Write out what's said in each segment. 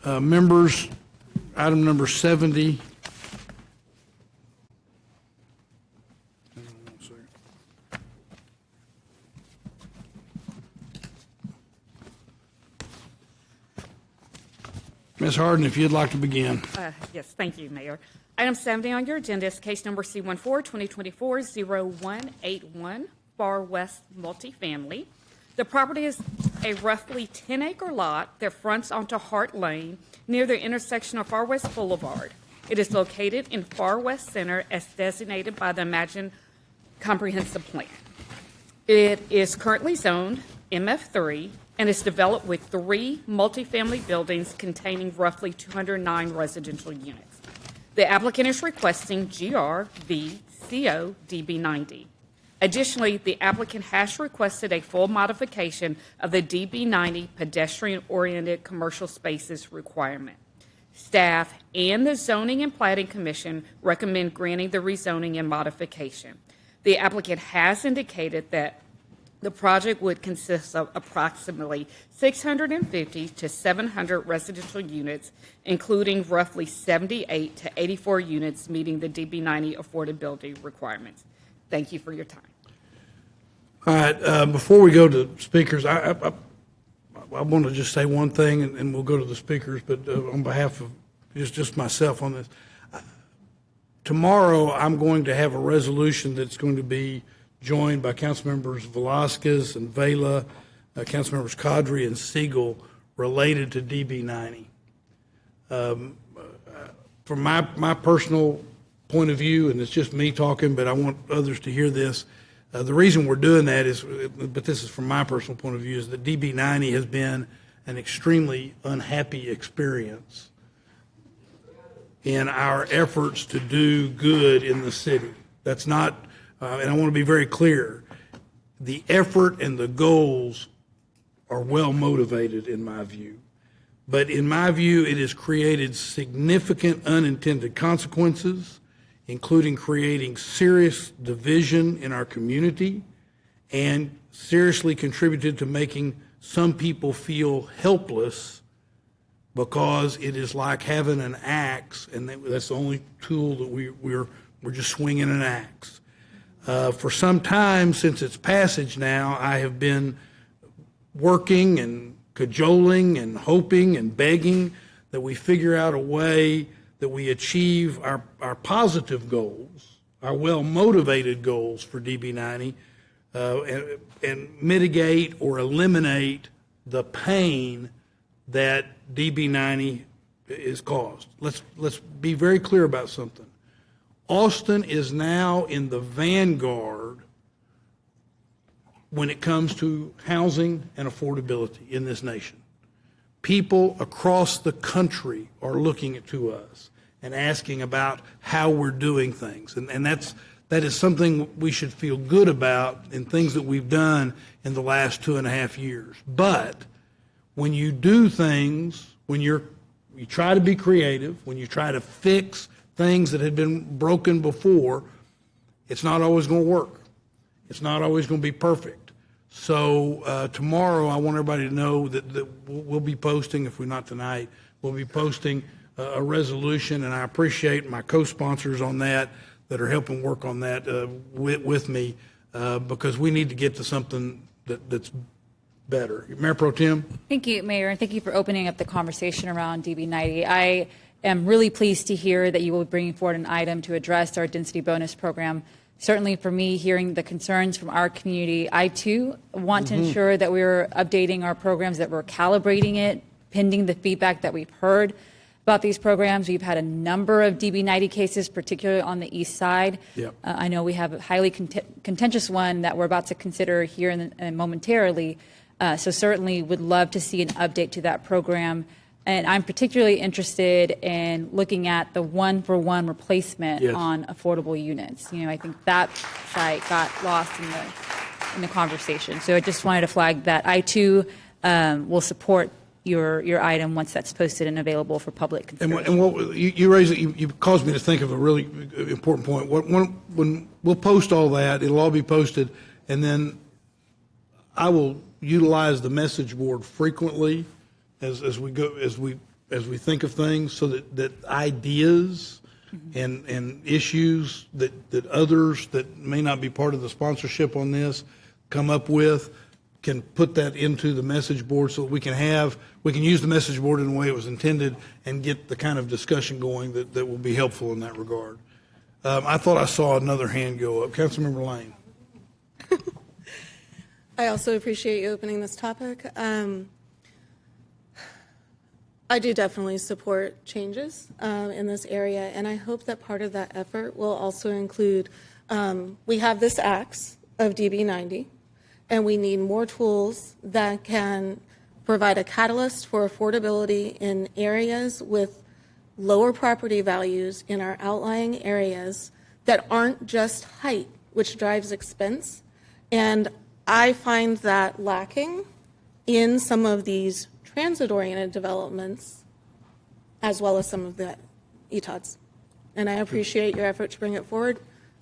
Members, item number 70. Ms. Harden, if you'd like to begin. Yes, thank you, Mayor. Item 70 on your agenda is case number C14-2024-0181, Far West Multifamily. The property is a roughly 10-acre lot that fronts onto Hart Lane near the intersection of Far West Boulevard. It is located in Far West Center as designated by the Imagine Comprehensive Plan. It is currently zoned MF3 and is developed with 3 multifamily buildings containing roughly 209 residential units. The applicant is requesting GRVCO DB90. Additionally, the applicant has requested a full modification of the DB90 pedestrian-oriented commercial spaces requirement. Staff and the Zoning and Planning Commission recommend granting the rezoning and modification. The applicant has indicated that the project would consist of approximately 650 to 700 residential units, including roughly 78 to 84 units meeting the DB90 affordability requirements. Thank you for your time. All right, before we go to speakers, I want to just say one thing, and we'll go to the speakers, but on behalf of just myself on this. Tomorrow, I'm going to have a resolution that's going to be joined by Councilmembers Velasquez and Vela, Councilmembers Cadre and Siegel, related to DB90. From my personal point of view, and it's just me talking, but I want others to hear this, the reason we're doing that is, but this is from my personal point of view, is that DB90 has been an extremely unhappy experience in our efforts to do good in the city. That's not, and I want to be very clear, the effort and the goals are well motivated in my view. But in my view, it has created significant unintended consequences, including creating serious division in our community and seriously contributed to making some people feel helpless because it is like having an axe, and that's the only tool that we're just swinging an axe. For some time since its passage now, I have been working and cajoling and hoping and begging that we figure out a way that we achieve our positive goals, our well-motivated goals for DB90, and mitigate or eliminate the pain that DB90 is caused. Let's be very clear about something. Austin is now in the vanguard when it comes to housing and affordability in this nation. People across the country are looking to us and asking about how we're doing things. And that is something we should feel good about in things that we've done in the last 2.5 years. But when you do things, when you try to be creative, when you try to fix things that had been broken before, it's not always going to work. It's not always going to be perfect. So tomorrow, I want everybody to know that we'll be posting, if we're not tonight, we'll be posting a resolution, and I appreciate my co-sponsors on that are helping work on that with me because we need to get to something that's better. Mayor Pro Tem? Thank you, Mayor, and thank you for opening up the conversation around DB90. I am really pleased to hear that you will be bringing forward an item to address our density bonus program. Certainly for me, hearing the concerns from our community, I too want to ensure that we're updating our programs, that we're calibrating it, pending the feedback that we've heard about these programs. We've had a number of DB90 cases, particularly on the east side. Yep. I know we have a highly contentious one that we're about to consider here momentarily. So certainly would love to see an update to that program. And I'm particularly interested in looking at the one-for-one replacement on affordable units. You know, I think that site got lost in the conversation. So I just wanted to flag that. I too will support your item once that's posted and available for public consideration. And what you raised, you caused me to think of a really important point. When we'll post all that, it'll all be posted, and then I will utilize the message board frequently as we as we think of things, so that ideas and issues that others that may not be part of the sponsorship on this come up with, can put that into the message board so that we can use the message board in the way it was intended and get the kind of discussion going that will be helpful in that regard. I thought I saw another hand go up. Councilmember Laine. I also appreciate you opening this topic. I do definitely support changes in this area, and I hope that part of that effort will also include, we have this axe of DB 90, and we need more tools that can provide a catalyst for affordability in areas with lower property values in our outlying areas that aren't just height, which drives expense. And I find that lacking in some of these transit-oriented developments, as well as some of the ETODs. And I appreciate your effort to bring it forward.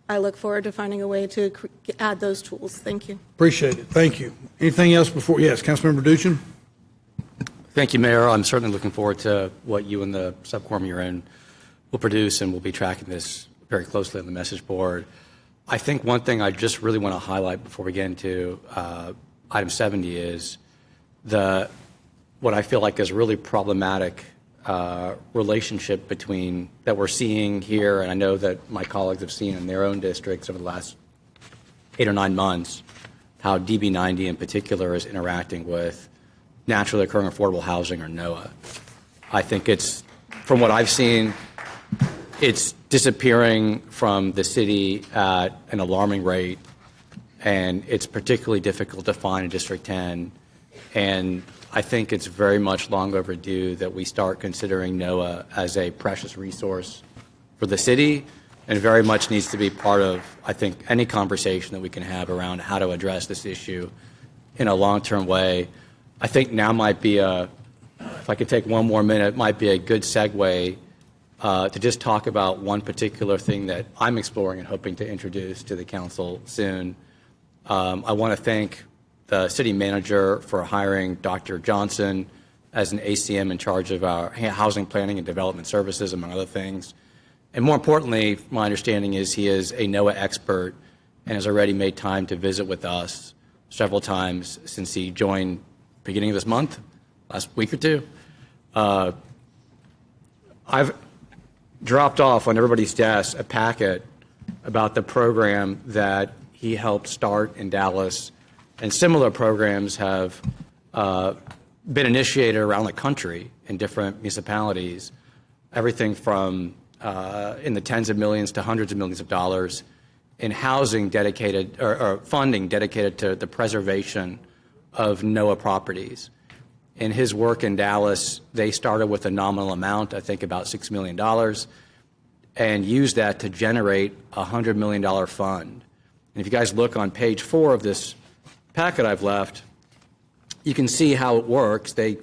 I look forward to finding a way to add those tools. Thank you. Appreciate it. Thank you. Anything else before? Yes, Councilmember Duchin. Thank you, Mayor. I'm certainly looking forward to what you and the subquorum you're in will produce, and we'll be tracking this very closely on the message board. I think one thing I just really want to highlight before we get into item 70 is what I feel like is a really problematic relationship between that we're seeing here, and I know that my colleagues have seen in their own districts over the last 8 or 9 months, how DB 90 in particular is interacting with naturally occurring affordable housing, or NOAA. I think it's, from what I've seen, it's disappearing from the city at an alarming rate, and it's particularly difficult to find in District 10. And I think it's very much long overdue that we start considering NOAA as a precious resource for the city, and very much needs to be part of, I think, any conversation that we can have around how to address this issue in a long-term way. I think now might be if I could take one more minute, might be a good segue to just talk about one particular thing that I'm exploring and hoping to introduce to the council soon. I want to thank the city manager for hiring Dr. Johnson as an ACM in charge of our housing planning and development services, among other things. And more importantly, my understanding is he is a NOAA expert and has already made time to visit with us several times since he joined beginning of this month, last week or two. I've dropped off on everybody's desk a packet about the program that he helped start in Dallas, and similar programs have been initiated around the country in different municipalities, everything from in the tens of millions to hundreds of millions of dollars in housing dedicated or funding dedicated to the preservation of NOAA properties. In his work in Dallas, they started with a nominal amount, I think about $6 million, and used that to generate a $100 million fund. And if you guys look on page 4 of this packet I've left, you can see how it works. They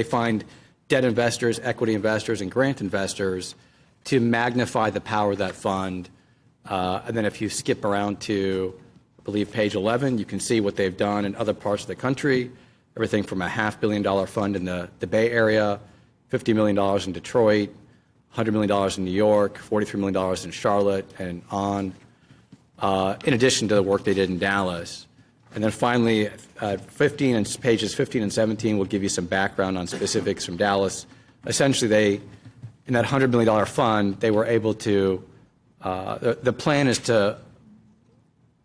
find debt investors, equity investors, and grant investors to magnify the power of that fund. And then if you skip around to, I believe, page 11, you can see what they've done in other parts of the country, everything from a $500 million fund in the Bay Area, $50 million in Detroit, $100 million in New York, $43 million in Charlotte, and on, in addition to the work they did in Dallas. And then finally, pages 15 and 17 will give you some background on specifics from Dallas. Essentially, in that $100 million fund, they were able to, the plan is to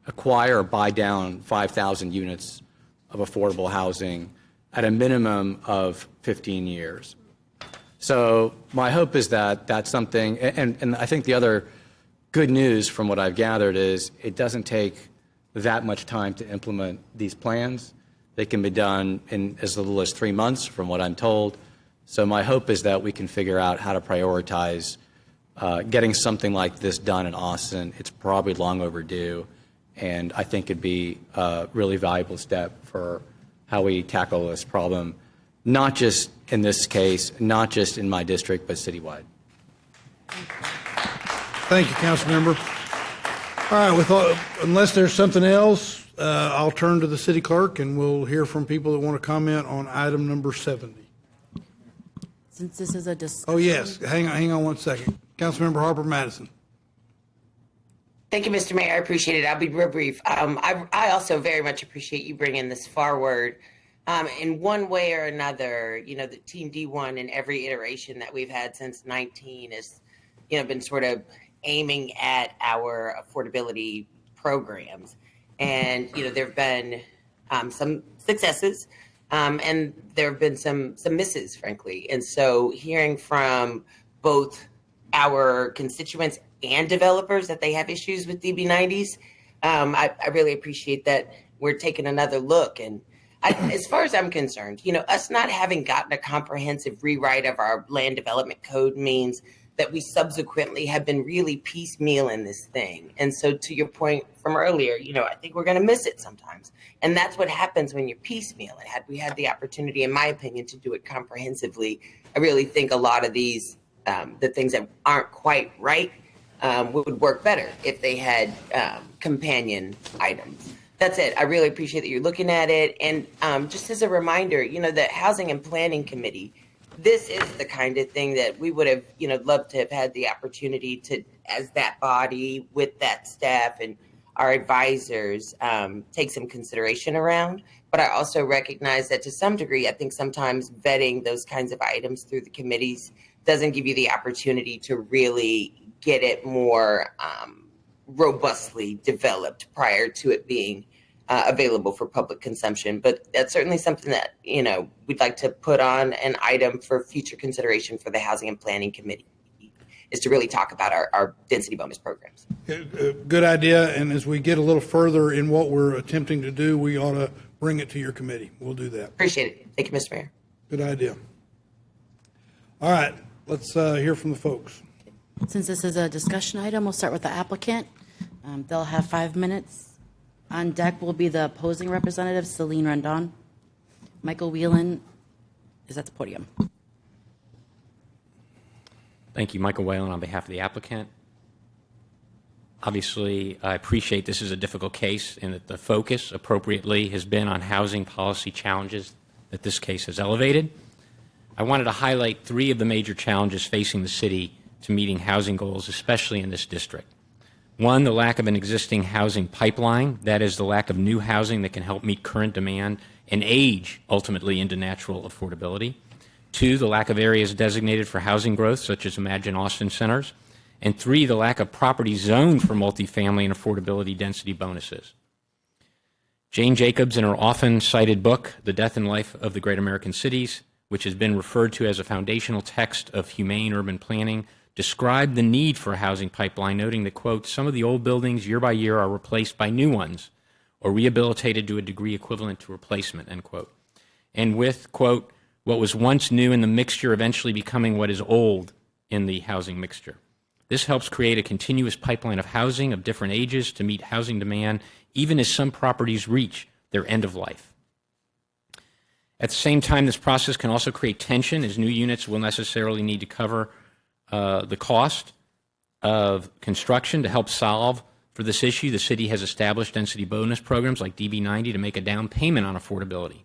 acquire or buy down 5,000 units of affordable housing at a minimum of 15 years. So my hope is that that's something, and I think the other good news from what I've gathered is it doesn't take that much time to implement these plans. They can be done in as little as 3 months from what I'm told. So my hope is that we can figure out how to prioritize getting something like this done in Austin. It's probably long overdue, and I think it'd be a really valuable step for how we tackle this problem, not just in this case, not just in my district, but citywide. Thank you, Councilmember. All right, unless there's something else, I'll turn to the city clerk and we'll hear from people that want to comment on item number 70. Since this is a discussion. Oh, yes, hang on one second. Councilmember Harper Madison. Thank you, Mr. Mayor. I appreciate it. I'll be real brief. I also very much appreciate you bringing this forward. In one way or another, the Team D1 in every iteration that we've had since 19 has, been sort of aiming at our affordability programs. And, there have been some successes and there have been some misses, frankly. And so hearing from both our constituents and developers that they have issues with DB90s, I really appreciate that we're taking another look. And as far as I'm concerned, us not having gotten a comprehensive rewrite of our land development code means that we subsequently have been really piecemeal in this thing. And so to your point from earlier, I think we're going to miss it sometimes. And that's what happens when you're piecemeal. And had we had the opportunity, in my opinion, to do it comprehensively, I really think a lot of these, the things that aren't quite right, would work better if they had companion items. That's it. I really appreciate that you're looking at it. And just as a reminder, the Housing and Planning Committee, this is the kind of thing that we would have, loved to have had the opportunity to, as that body with that staff and our advisors, take some consideration around. But I also recognize that to some degree, I think sometimes vetting those kinds of items through the committees doesn't give you the opportunity to really get it more robustly developed prior to it being available for public consumption. But that's certainly something that, we'd like to put on an item for future consideration for the Housing and Planning Committee, is to really talk about our density bonus programs. Good idea. And as we get a little further in what we're attempting to do, we ought to bring it to your committee. We'll do that. Appreciate it. Thank you, Mr. Mayor. Good idea. All right, let's hear from the folks. Since this is a discussion item, we'll start with the applicant. They'll have 5 minutes. On deck will be the opposing representative, Celine Rondon. Michael Whellan is at the podium. Thank you, Michael Whellan, on behalf of the applicant. Obviously, I appreciate this is a difficult case and that the focus appropriately has been on housing policy challenges that this case has elevated. I wanted to highlight 3 of the major challenges facing the city to meeting housing goals, especially in this district. 1, the lack of an existing housing pipeline. That is, the lack of new housing that can help meet current demand and age ultimately into natural affordability. 2, the lack of areas designated for housing growth, such as Imagine Austin centers. And 3, the lack of property zoned for multifamily and affordability density bonuses. Jane Jacobs, in her often cited book, The Death and Life of the Great American Cities, which has been referred to as a foundational text of humane urban planning, described the need for a housing pipeline, noting that, quote, some of the old buildings year by year are replaced by new ones or rehabilitated to a degree equivalent to replacement, end quote. And with, quote, what was once new in the mixture eventually becoming what is old in the housing mixture. This helps create a continuous pipeline of housing of different ages to meet housing demand, even as some properties reach their end of life. At the same time, this process can also create tension, as new units will necessarily need to cover the cost of construction. To help solve for this issue, the city has established density bonus programs like DB90 to make a down payment on affordability.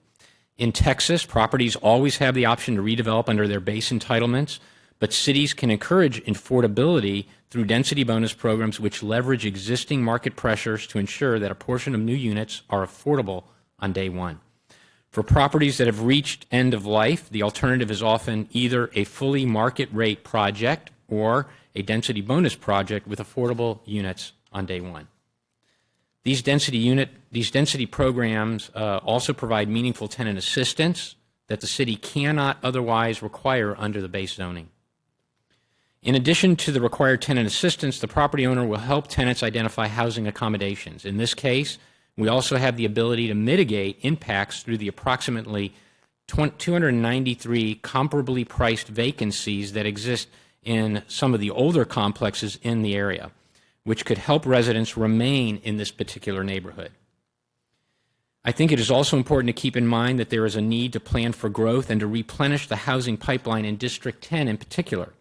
In Texas, properties always have the option to redevelop under their base entitlements, but cities can encourage affordability through density bonus programs which leverage existing market pressures to ensure that a portion of new units are affordable on day one. For properties that have reached end of life, the alternative is often either a fully market rate project or a density bonus project with affordable units on day one. These density programs also provide meaningful tenant assistance that the city cannot otherwise require under the base zoning. In addition to the required tenant assistance, the property owner will help tenants identify housing accommodations. In this case, we also have the ability to mitigate impacts through the approximately 293 comparably priced vacancies that exist in some of the older complexes in the area, which could help residents remain in this particular neighborhood. I think it is also important to keep in mind that there is a need to plan for growth and to replenish the housing pipeline in District 10 in particular.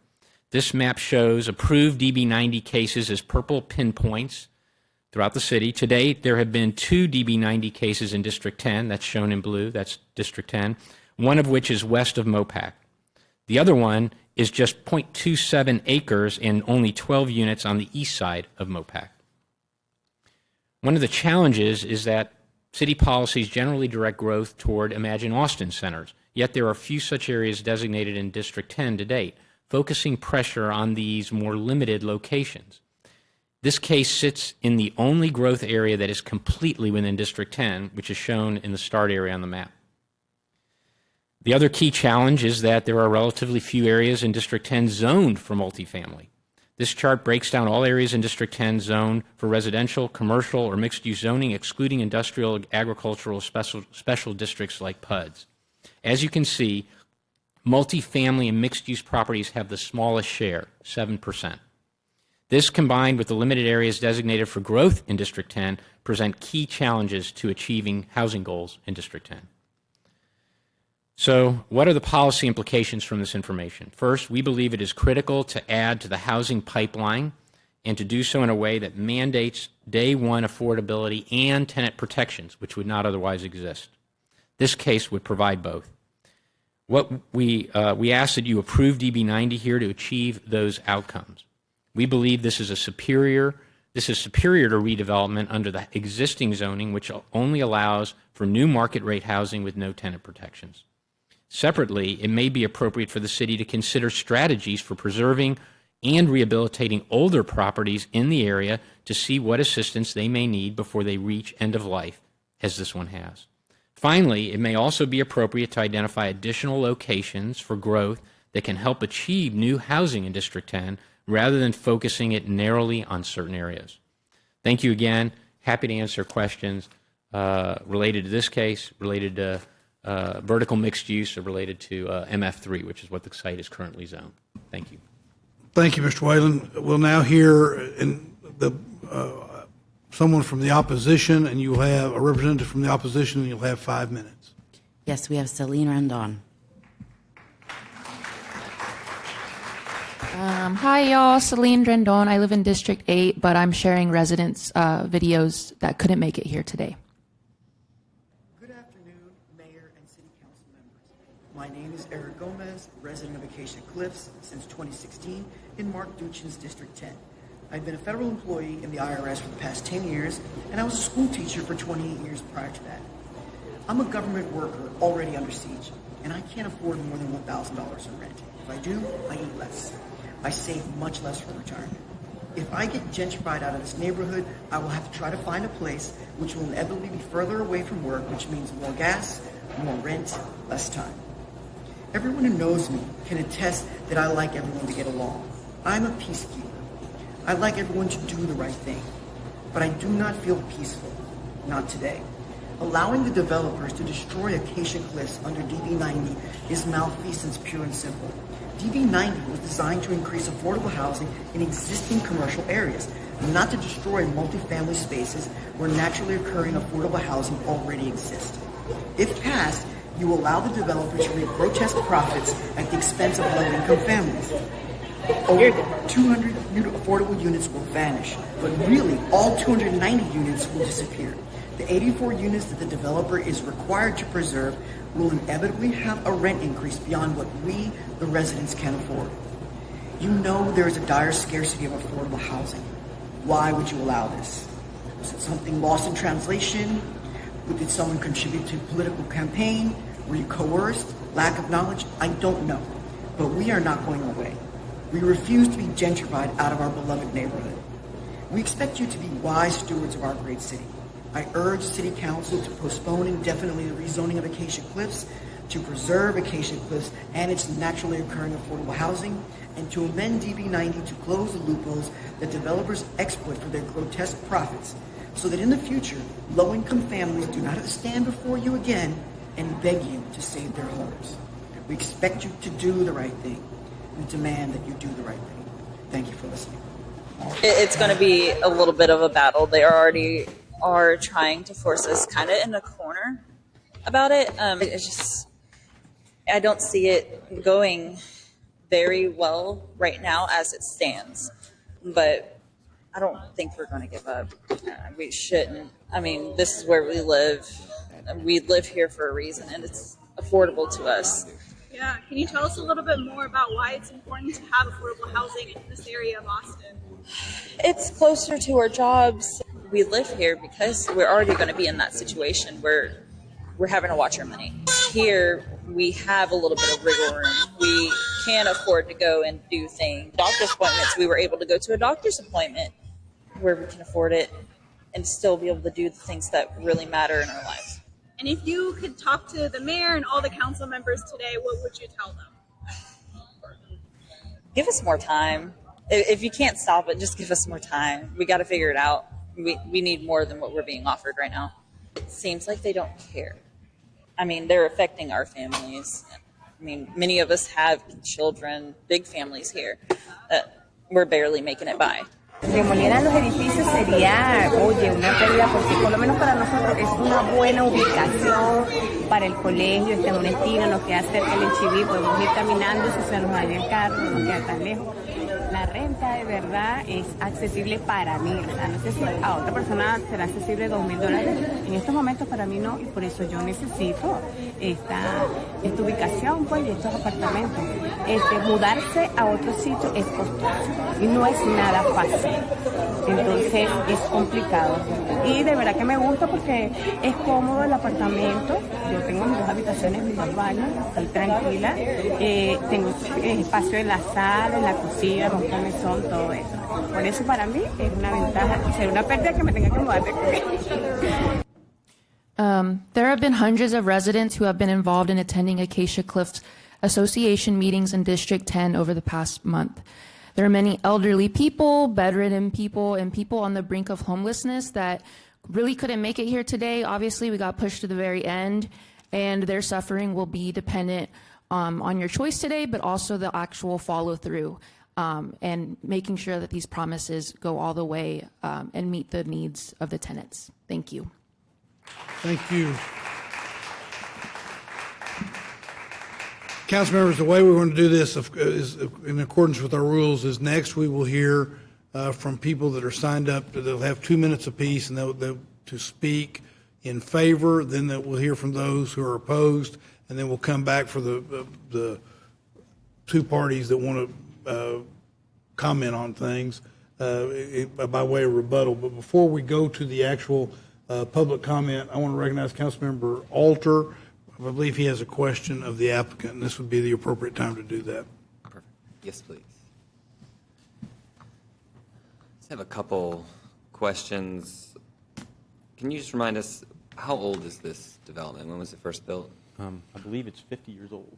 This map shows approved DB90 cases as purple pinpoints throughout the city. To date, there have been 2 DB90 cases in District 10, that's shown in blue, that's District 10, one of which is west of Mopac. The other one is just 0.27 acres and only 12 units on the east side of Mopac. One of the challenges is that city policies generally direct growth toward Imagine Austin centers, yet there are few such areas designated in District 10 to date, focusing pressure on these more limited locations. This case sits in the only growth area that is completely within District 10, which is shown in the start area on the map. The other key challenge is that there are relatively few areas in District 10 zoned for multifamily. This chart breaks down all areas in District 10 zoned for residential, commercial, or mixed-use zoning, excluding industrial, agricultural, special districts like PUDs. As you can see, multifamily and mixed-use properties have the smallest share, 7%. This, combined with the limited areas designated for growth in District 10, present key challenges to achieving housing goals in District 10. So, what are the policy implications from this information? First, we believe it is critical to add to the housing pipeline and to do so in a way that mandates day one affordability and tenant protections, which would not otherwise exist. This case would provide both. What we ask that you approve DB 90 here to achieve those outcomes. We believe this is superior to redevelopment under the existing zoning, which only allows for new market rate housing with no tenant protections. Separately, it may be appropriate for the city to consider strategies for preserving and rehabilitating older properties in the area to see what assistance they may need before they reach end of life, as this one has. Finally, it may also be appropriate to identify additional locations for growth that can help achieve new housing in District 10 rather than focusing it narrowly on certain areas. Thank you again. Happy to answer questions related to this case, related to vertical mixed use, or related to MF3, which is what the site is currently zoned. Thank you. Thank you, Mr. Whellan. We'll now hear someone from the opposition, and you'll have a representative from the opposition, and you'll have 5 minutes. Yes, we have Celine Randon. Hi, y'all. Celine Rendon. I live in District 8, but I'm sharing residents' videos that couldn't make it here today. Good afternoon, Mayor and City Council members. My name is Eric Gomez, resident of Acacia Cliffs since 2016 in Mark Duchin's District 10. I've been a federal employee in the IRS for the past 10 years, and I was a school teacher for 28 years prior to that. I'm a government worker already under siege, and I can't afford more than $1,000 in rent. If I do, I eat less. I save much less for retirement. If I get gentrified out of this neighborhood, I will have to try to find a place which will inevitably be further away from work, which means more gas, more rent, less time. Everyone who knows me can attest that I like everyone to get along. I'm a peacekeeper. I like everyone to do the right thing, but I do not feel peaceful, not today. Allowing the developers to destroy Acacia Cliffs under DB 90 is malfeasance, pure and simple. DB 90 was designed to increase affordable housing in existing commercial areas, not to destroy multifamily spaces where naturally occurring affordable housing already exists. If passed, you will allow the developers to reap grotesque profits at the expense of low-income families. Over 200 new affordable units will vanish, but really all 290 units will disappear. The 84 units that the developer is required to preserve will inevitably have a rent increase beyond what we, the residents, can afford. You know there is a dire scarcity of affordable housing. Why would you allow this? Was it something lost in translation? Did someone contribute to a political campaign? Were you coerced? Lack of knowledge? I don't know. But we are not going away. We refuse to be gentrified out of our beloved neighborhood. We expect you to be wise stewards of our great city. I urge City Council to postpone indefinitely the rezoning of Acacia Cliffs, to preserve Acacia Cliffs and its naturally occurring affordable housing, and to amend DB 90 to close the loopholes that developers exploit for their grotesque profits, so that in the future, low-income families do not have to stand before you again and beg you to save their homes. We expect you to do the right thing. We demand that you do the right thing. Thank you for listening. It's going to be a little bit of a battle. They already are trying to force us kind of in a corner about it. It's just, I don't see it going very well right now as it stands, but I don't think we're going to give up. We shouldn't. I mean, this is where we live. We live here for a reason, and it's affordable to us. Yeah, can you tell us a little bit more about why it's important to have affordable housing in this area of Austin? It's closer to our jobs. We live here because we're already going to be in that situation where we're having to watch our money. Here, we have a little bit of wiggle room. We can afford to go and do things. Doctor's appointments, we were able to go to a doctor's appointment where we can afford it and still be able to do the things that really matter in our lives. And if you could talk to the mayor and all the council members today, what would you tell them? Give us more time. If you can't stop it, just give us more time. We got to figure it out. We need more than what we're being offered right now. It seems like they don't care. I mean, they're affecting our families. I mean, many of us have children, big families here. We're barely making it by. Demolieran los edificios sería, oye, una pérdida porque por lo menos para nosotros es una buena ubicación para el colegio, está en un estilo, nos queda cerca el HIV, podemos ir caminando, si se nos daña el carro, no nos queda tan lejos. La renta de verdad es accesible para mí, o sea, no sé si a otra persona será accesible $2,000, en estos momentos para mí no, y por eso yo necesito esta ubicación, pues, y estos apartamentos. Mudarse a otro sitio es costoso y no es nada fácil, entonces es complicado. Y de verdad que me gusta porque es cómodo el apartamento, yo tengo mis 2 habitaciones, mis 2 baños, estoy tranquila, tengo espacio en la sala, en la cocina, un mesón, todo eso. Por eso para mí es una ventaja y será una pérdida que me tenga que mudar de colegio. There have been hundreds of residents who have been involved in attending Acacia Cliffs Association meetings in District 10 over the past month. There are many elderly people, bedridden people, and people on the brink of homelessness that really couldn't make it here today. Obviously, we got pushed to the very end, and their suffering will be dependent on your choice today, but also the actual follow through and making sure that these promises go all the way and meet the needs of the tenants. Thank you. Thank you. Council members, the way we're going to do this is in accordance with our rules is next we will hear from people that are signed up. They'll have 2 minutes apiece and they'll to speak in favor. Then we'll hear from those who are opposed, and then we'll come back for the 2 parties that want to comment on things by way of rebuttal. But before we go to the actual public comment, I want to recognize Councilmember Alter. I believe he has a question of the applicant, and this would be the appropriate time to do that. Perfect. Yes, please. Just have a couple questions. Can you just remind us, how old is this development? When was it first built? I believe it's 50 years old.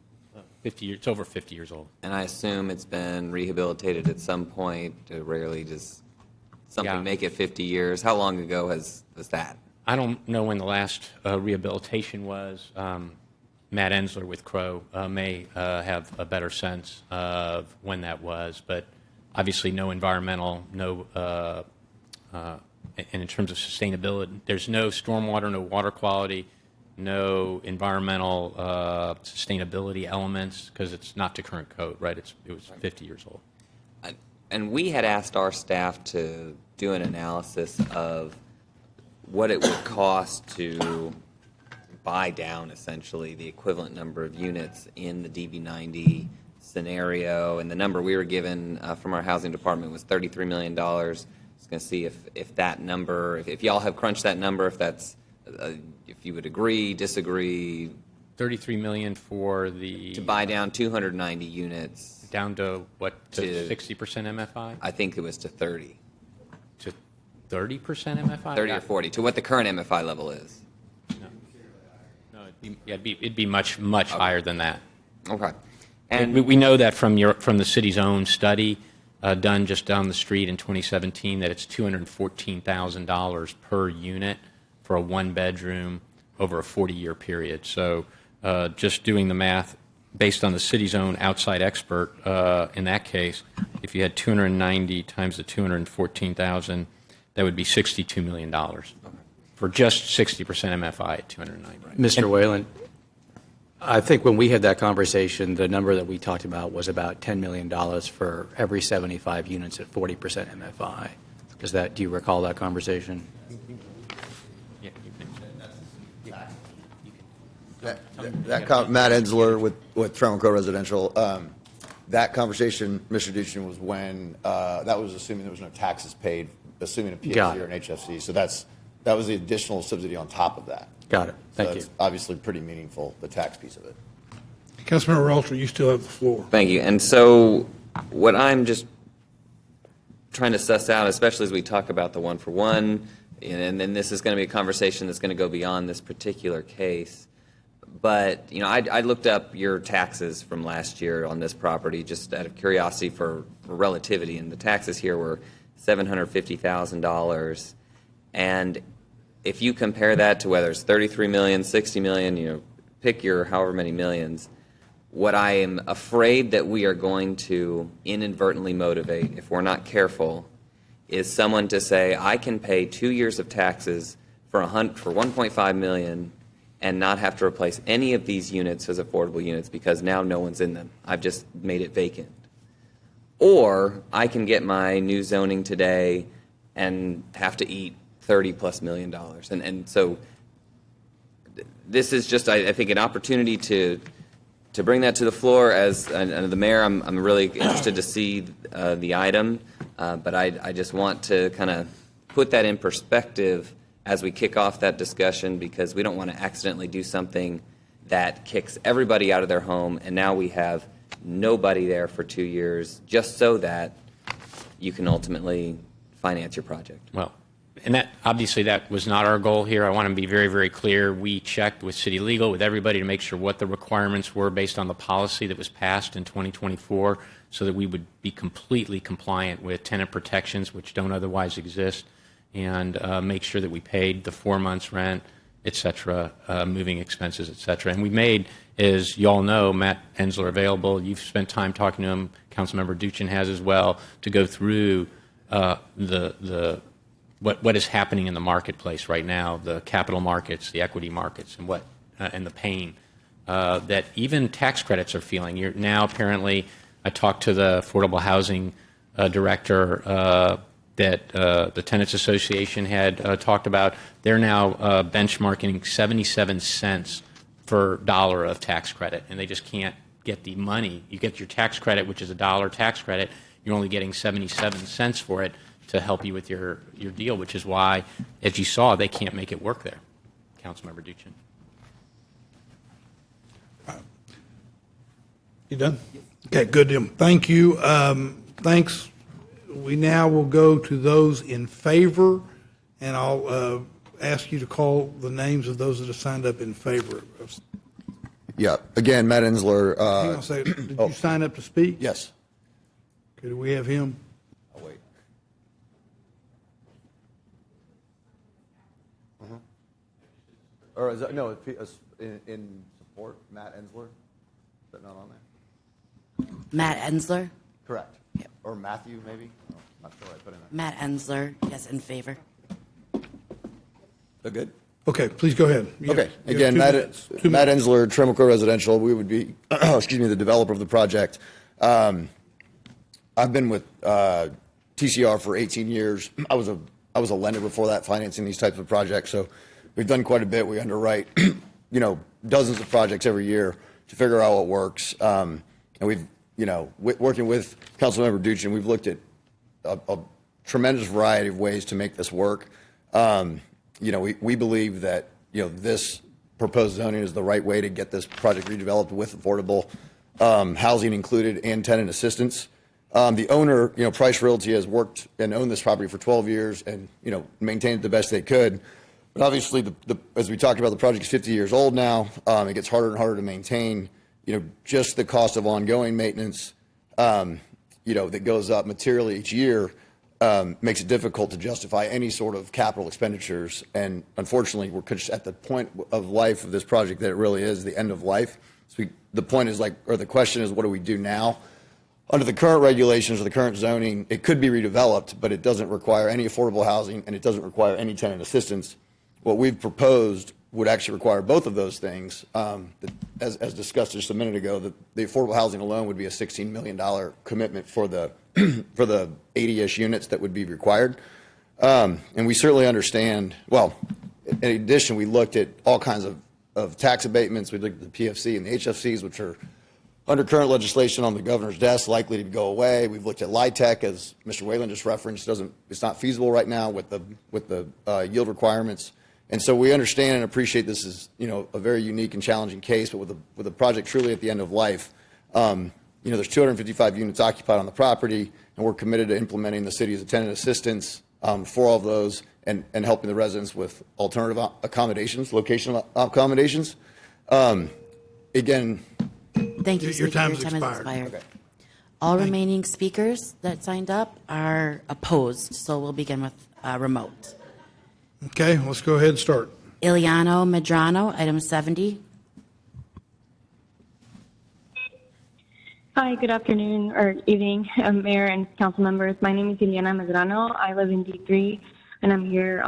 It's over 50 years old. And I assume it's been rehabilitated at some point to rarely just something make it 50 years. How long ago was that? I don't know when the last rehabilitation was. Matt Ensler with Crow may have a better sense of when that was, but obviously no environmental, and in terms of sustainability, there's no stormwater, no water quality, no environmental sustainability elements because it's not to current code, right? It was 50 years old. And we had asked our staff to do an analysis of what it would cost to buy down essentially the equivalent number of units in the DB90 scenario, and the number we were given from our housing department was $33 million. I was going to see if that number, if y'all have crunched that number, if that's, if you would agree, disagree. $33 million for to buy down 290 units. Down to what, to 60% MFI? I think it was to 30. To 30% MFI? 30 or 40, to what the current MFI level is. No, it'd be much higher than that. Okay. And we know that from the city's own study done just down the street in 2017 that it's $214,000 per unit for a 1-bedroom over a 40-year period. So just doing the math based on the city's own outside expert in that case, if you had 290 times the 214,000, that would be $62 million for just 60% MFI at 290. Mr. Whellan, I think when we had that conversation, the number that we talked about was about $10 million for every 75 units at 40% MFI. Do you recall that conversation? Yeah, you can. Matt Ensler with Trammell Residential. That conversation, Mr. Duchin, was when that was assuming there was no taxes paid, assuming a PLC or an HFC. So that was the additional subsidy on top of that. Got it. Thank you. It's obviously pretty meaningful, the tax piece of it. Councilmember Ralston, you still have the floor. Thank you. And so what I'm just trying to suss out, especially as we talk about the one-for-one, and then this is going to be a conversation that's going to go beyond this particular case. But, I looked up your taxes from last year on this property just out of curiosity for relativity, and the taxes here were $750,000. And if you compare that to whether it's 33 million, 60 million, pick your however many millions, what I am afraid that we are going to inadvertently motivate, if we're not careful, is someone to say, I can pay 2 years of taxes for 1.5 million and not have to replace any of these units as affordable units because now no one's in them. I've just made it vacant. Or I can get my new zoning today and have to eat $30+ million. And so this is just, I think, an opportunity to bring that to the floor. As the mayor, I'm really interested to see the item, but I just want to kind of put that in perspective as we kick off that discussion, because we don't want to accidentally do something that kicks everybody out of their home, and now we have nobody there for 2 years just so that you can ultimately finance your project. Well, and that obviously that was not our goal here. I want to be very, very clear. We checked with city legal, with everybody, to make sure what the requirements were based on the policy that was passed in 2024, so that we would be completely compliant with tenant protections, which don't otherwise exist, and make sure that we paid the 4 months rent, et cetera, moving expenses, et cetera. And we made, as you all know, Matt Ensler available. You've spent time talking to him. Councilmember Duchin has as well, to go through what is happening in the marketplace right now, the capital markets, the equity markets, and and the pain that even tax credits are feeling. You're now apparently, I talked to the affordable housing director that the Tenants Association had talked about. They're now benchmarking 77 cents per dollar of tax credit, and they just can't get the money. You get your tax credit, which is $1 tax credit, you're only getting 77 cents for it to help you with your deal, which is why, as you saw, they can't make it work there. Councilmember Duchin. You done? Okay, good, Jim. Thank you. Thanks. We now will go to those in favor, and I'll ask you to call the names of those that have signed up in favor. Yeah, again, Matt Ensler. Hang on a second. Did you sign up to speak? Yes. Okay, do we have him? I'll wait. Or is that, no, in support, Matt Ensler? Is that not on there? Matt Ensler? Correct. Yep. Or Matthew, maybe? Oh, not sure I put in there. Matt Ensler, yes, in favor. That good? Okay, please go ahead. Okay. Again, Matt Ensler, Trammell Residential. We would be, the developer of the project. I've been with TCR for 18 years. I was a lender before that, financing these types of projects. So we've done quite a bit. We underwrite, dozens of projects every year to figure out what works. And we've, working with Councilmember Duchin, we've looked at a tremendous variety of ways to make this work. We believe that, this proposed zoning is the right way to get this project redeveloped with affordable housing included and tenant assistance. The owner, Price Realty, has worked and owned this property for 12 years and, maintained it the best they could. But obviously, as we talked about, the project is 50 years old now. It gets harder and harder to maintain. Just the cost of ongoing maintenance, that goes up materially each year, makes it difficult to justify any sort of capital expenditures. And unfortunately, we're at the point of life of this project that it really is the end of life. So the point is the question is, what do we do now? Under the current regulations or the current zoning, it could be redeveloped, but it doesn't require any affordable housing and it doesn't require any tenant assistance. What we've proposed would actually require both of those things. As discussed just a minute ago, the affordable housing alone would be a $16 million commitment for the 80-ish units that would be required. And we certainly understand, well, in addition, we looked at all kinds of of tax abatements. We looked at the PFC and the HFCs, which are under current legislation on the governor's desk, likely to go away. We've looked at LIHTC, as Mr. Whellan just referenced. It's not feasible right now with the yield requirements. And so we understand and appreciate this is, a very unique and challenging case, but with a project truly at the end of life, there's 255 units occupied on the property, and we're committed to implementing the city's attendant assistance for all of those and helping the residents with alternative accommodations, location accommodations. Again, Thank you. Your Speaker. time has Your expired. Okay. All remaining speakers that signed up are opposed, so we'll begin with remote. Okay, let's go ahead and start. Iliano Medrano, item 70. Hi, good afternoon or evening, Mayor and council members. My name is Iliana Medrano. I live in D3, and I'm here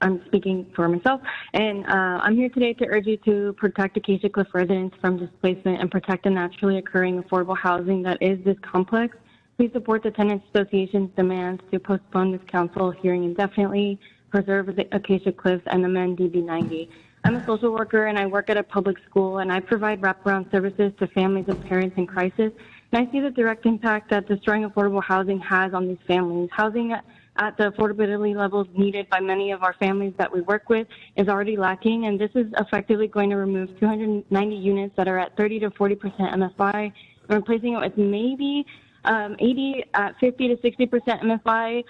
I'm speaking for myself, and I'm here today to urge you to protect Acacia Cliff residents from displacement and protect the naturally occurring affordable housing that is this complex. Please support the Tenants Association's demands to postpone this council hearing indefinitely, preserve the Acacia Cliffs, and amend DB 90. I'm a social worker, and I work at a public school, and I provide wraparound services to families of parents in crisis. And I see the direct impact that destroying affordable housing has on these families. Housing at the affordability levels needed by many of our families that we work with is already lacking, and this is effectively going to remove 290 units that are at 30 to 40% MFI and replacing it with maybe 80 at 50 to 60% MFI.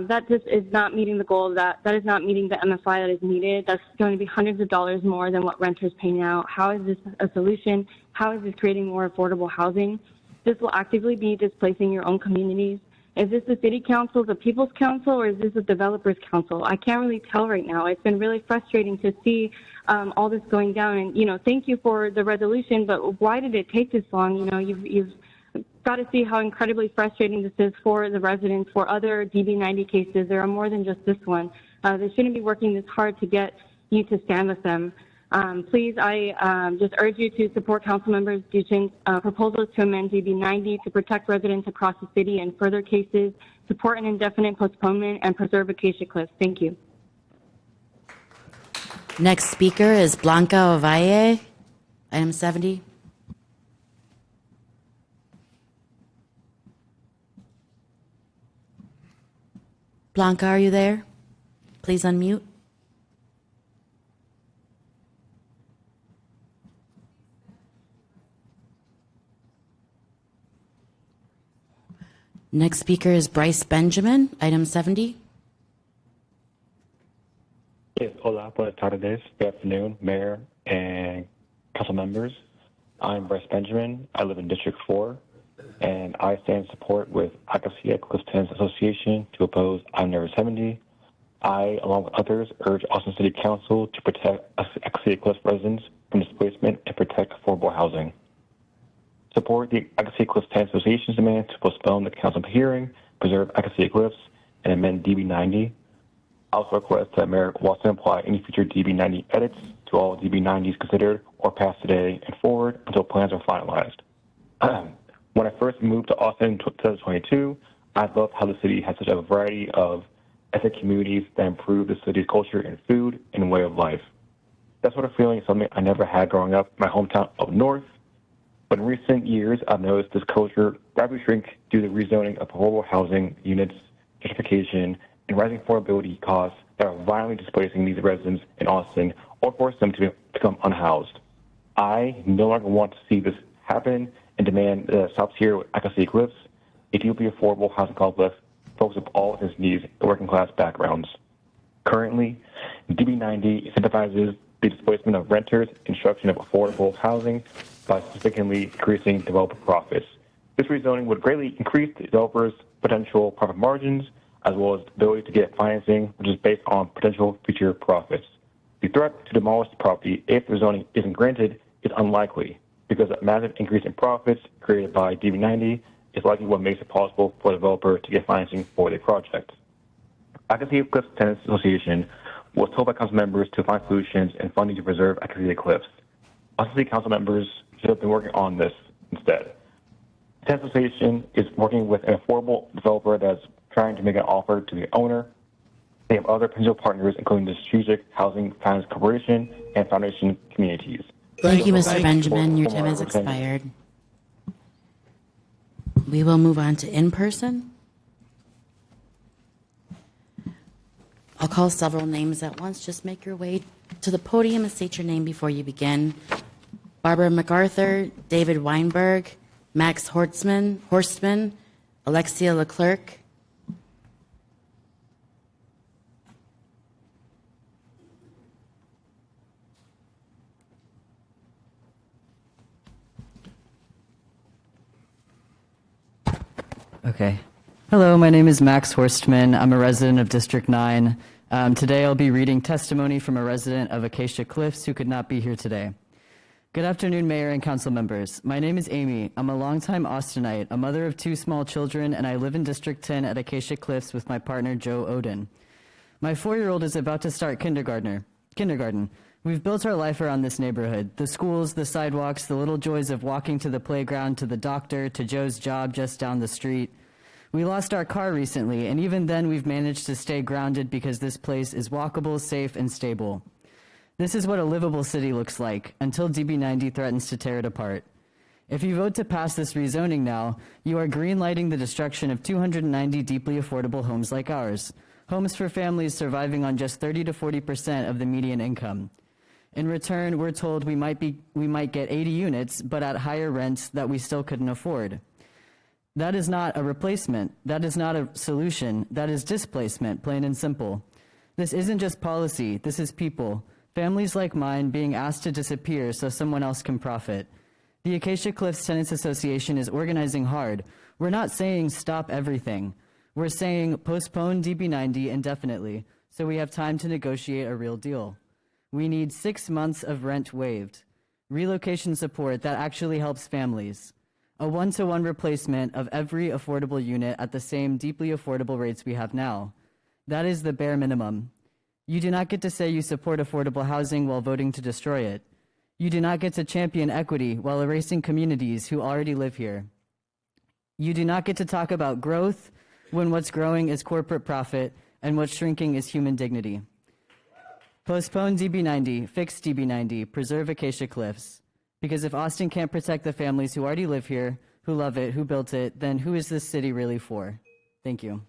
That just is not meeting the goal of that is not meeting the MFI that is needed. That's going to be hundreds of dollars more than what renters pay now. How is this a solution? How is this creating more affordable housing? This will actively be displacing your own communities. Is this the city council, the people's council, or is this the developers council? I can't really tell right now. It's been really frustrating to see all this going down. And, thank you for the resolution, but why did it take this long? You've got to see how incredibly frustrating this is for the residents, for other DB 90 cases. There are more than just this one. They shouldn't be working this hard to get you to stand with them. Please, I just urge you to support Councilmember Duchin's proposals to amend DB 90 to protect residents across the city and further cases, support an indefinite postponement, and preserve Acacia Cliffs. Thank you. Next speaker is Blanca Ovalle, item 70. Blanca, are you there? Please unmute. Next speaker is Bryce Benjamin, item 70. Yes, hola, buenas tardes. Good afternoon, Mayor and council members. I'm Bryce Benjamin. I live in District 4, and I stand in support with Acacia Cliffs Tenants Association to oppose item number 70. I, along with others, urge Austin City Council to protect Acacia Cliffs residents from displacement and protect affordable housing. Support the Acacia Cliffs Tenants Association's demand to postpone the council hearing, preserve Acacia Cliffs, and amend DB 90. I also request that Mayor Watson apply any future DB 90 edits to all DB 90s considered or passed today and forward until plans are finalized. When I first moved to Austin in 2022, I loved how the city has such a variety of ethnic communities that improve the city's culture and food and way of life. That sort of feeling is something I never had growing up in my hometown up north. But in recent years, I've noticed this culture rapidly shrink due to rezoning of affordable housing units, gentrification, and rising affordability costs that are violently displacing these residents in Austin or force them to become unhoused. I no longer want to see this happen and demand that it stops here with Acacia Cliffs, a deeply affordable housing complex focused on all of its needs and working class backgrounds. Currently, DB 90 incentivizes the displacement of renters and construction of affordable housing by significantly increasing developer profits. This rezoning would greatly increase the developers' potential profit margins, as well as the ability to get financing, which is based on potential future profits. The threat to demolish the property if the rezoning isn't granted is unlikely, because a massive increase in profits created by DB 90 is likely what makes it possible for the developer to get financing for their project. Acacia Cliffs Tenants Association was told by council members to find solutions and funding to preserve Acacia Cliffs. Austin City council members should have been working on this instead. The Tenants Association is working with an affordable developer that's trying to make an offer to the owner They have other potential partners, including the Strategic Housing Finance Corporation and Foundation Communities. Thank you, Mr. Benjamin. Your time has expired. We will move on to in-person. I'll call several names at once. Just make your way to the podium and state your name before you begin. Barbara MacArthur, David Weinberg, Max Horstman, Alexia Leclerc. Okay. Hello, my name is Max Horstman. I'm a resident of District 9. Today I'll be reading testimony from a resident of Acacia Cliffs who could not be here today. Good afternoon, Mayor and Council members. My name is Amy. I'm a longtime Austinite, a mother of 2 small children, and I live in District 10 at Acacia Cliffs with my partner, Joe Oden. My 4-year-old is about to start kindergarten. We've built our life around this neighborhood. The schools, the sidewalks, the little joys of walking to the playground, to the doctor, to Joe's job just down the street. We lost our car recently, and even then we've managed to stay grounded because this place is walkable, safe, and stable. This is what a livable city looks like, until DB90 threatens to tear it apart. If you vote to pass this rezoning now, you are green-lighting the destruction of 290 deeply affordable homes like ours, homes for families surviving on just 30 to 40% of the median income. In return, we're told we might get 80 units, but at higher rents that we still couldn't afford. That is not a replacement. That is not a solution. That is displacement, plain and simple. This isn't just policy. This is people. Families like mine being asked to disappear so someone else can profit. The Acacia Cliffs Tenants Association is organizing hard. We're not saying stop everything. We're saying postpone DB90 indefinitely so we have time to negotiate a real deal. We need 6 months of rent waived, relocation support that actually helps families, a 1-to-1 replacement of every affordable unit at the same deeply affordable rates we have now. That is the bare minimum. You do not get to say you support affordable housing while voting to destroy it. You do not get to champion equity while erasing communities who already live here. You do not get to talk about growth when what's growing is corporate profit and what's shrinking is human dignity. Postpone DB90, fix DB90, preserve Acacia Cliffs. Because if Austin can't protect the families who already live here, who love it, who built it, then who is this city really for? Thank you.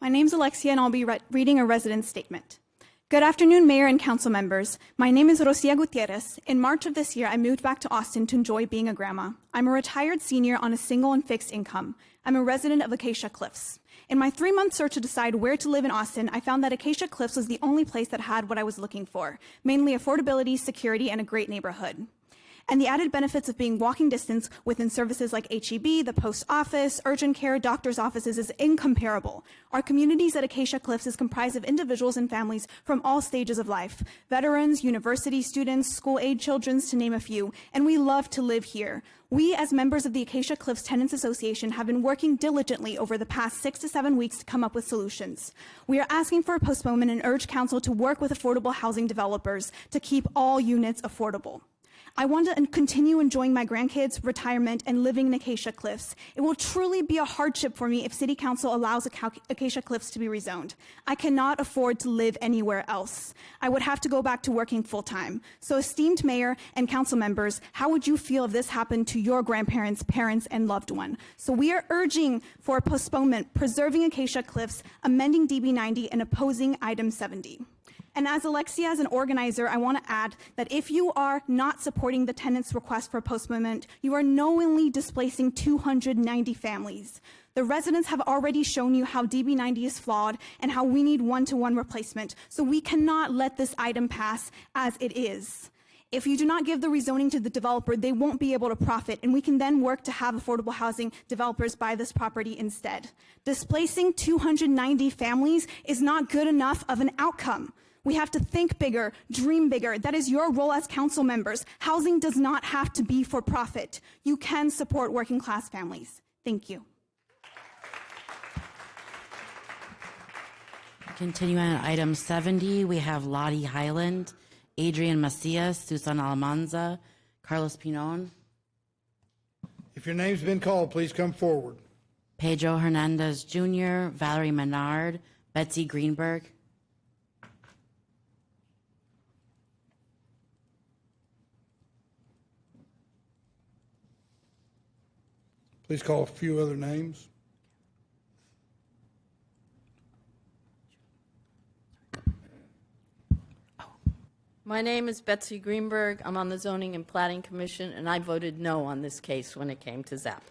My name's Alexia, and I'll be reading a resident statement. Good afternoon, Mayor and Council members. My name is Rosia Gutierrez. In March of this year, I moved back to Austin to enjoy being a grandma. I'm a retired senior on a single and fixed income. I'm a resident of Acacia Cliffs. In my 3-month search to decide where to live in Austin, I found that Acacia Cliffs was the only place that had what I was looking for, mainly affordability, security, and a great neighborhood. And the added benefits of being walking distance within services like HEB, the post office, urgent care, doctor's offices is incomparable. Our communities at Acacia Cliffs is comprised of individuals and families from all stages of life, veterans, university students, school-age children, to name a few, and we love to live here. We, as members of the Acacia Cliffs Tenants Association, have been working diligently over the past 6 to 7 weeks to come up with solutions. We are asking for a postponement and urge Council to work with affordable housing developers to keep all units affordable. I want to continue enjoying my grandkids, retirement, and living in Acacia Cliffs. It will truly be a hardship for me if City Council allows Acacia Cliffs to be rezoned. I cannot afford to live anywhere else. I would have to go back to working full-time. So, esteemed Mayor and Council members, how would you feel if this happened to your grandparents, parents, and loved one? So we are urging for a postponement, preserving Acacia Cliffs, amending DB90, and opposing item 70. And as Alexia, as an organizer, I want to add that if you are not supporting the tenants' request for postponement, you are knowingly displacing 290 families. The residents have already shown you how DB90 is flawed and how we need 1-to-1 replacement, so we cannot let this item pass as it is. If you do not give the rezoning to the developer, they won't be able to profit, and we can then work to have affordable housing developers buy this property instead. Displacing 290 families is not good enough of an outcome. We have to think bigger, dream bigger. That is your role as council members. Housing does not have to be for profit. You can support working class families. Thank you. Continuing on item 70, we have Lottie Highland, Adrian Macias, Susan Almanza, Carlos Pinon. If your name's been called, please come forward. Pedro Hernandez Jr., Valerie Menard, Betsy Greenberg. Please call a few other names. My name is Betsy Greenberg. I'm on the Zoning and Planning Commission, and I voted no on this case when it came to ZAP.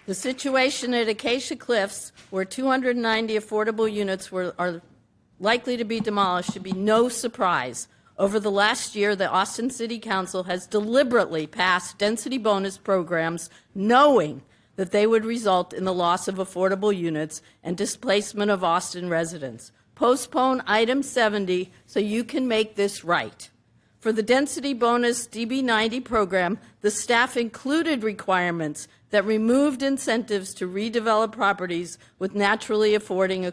The situation at Acacia Cliffs, where 290 affordable units are likely to be demolished, should be no surprise. Over the last year, the Austin City Council has deliberately passed density bonus programs knowing that they would result in the loss of affordable units and displacement of Austin residents. Postpone item 70 so you can make this right. For the density bonus DB90 program, the staff included requirements that removed incentives to redevelop properties with naturally occurring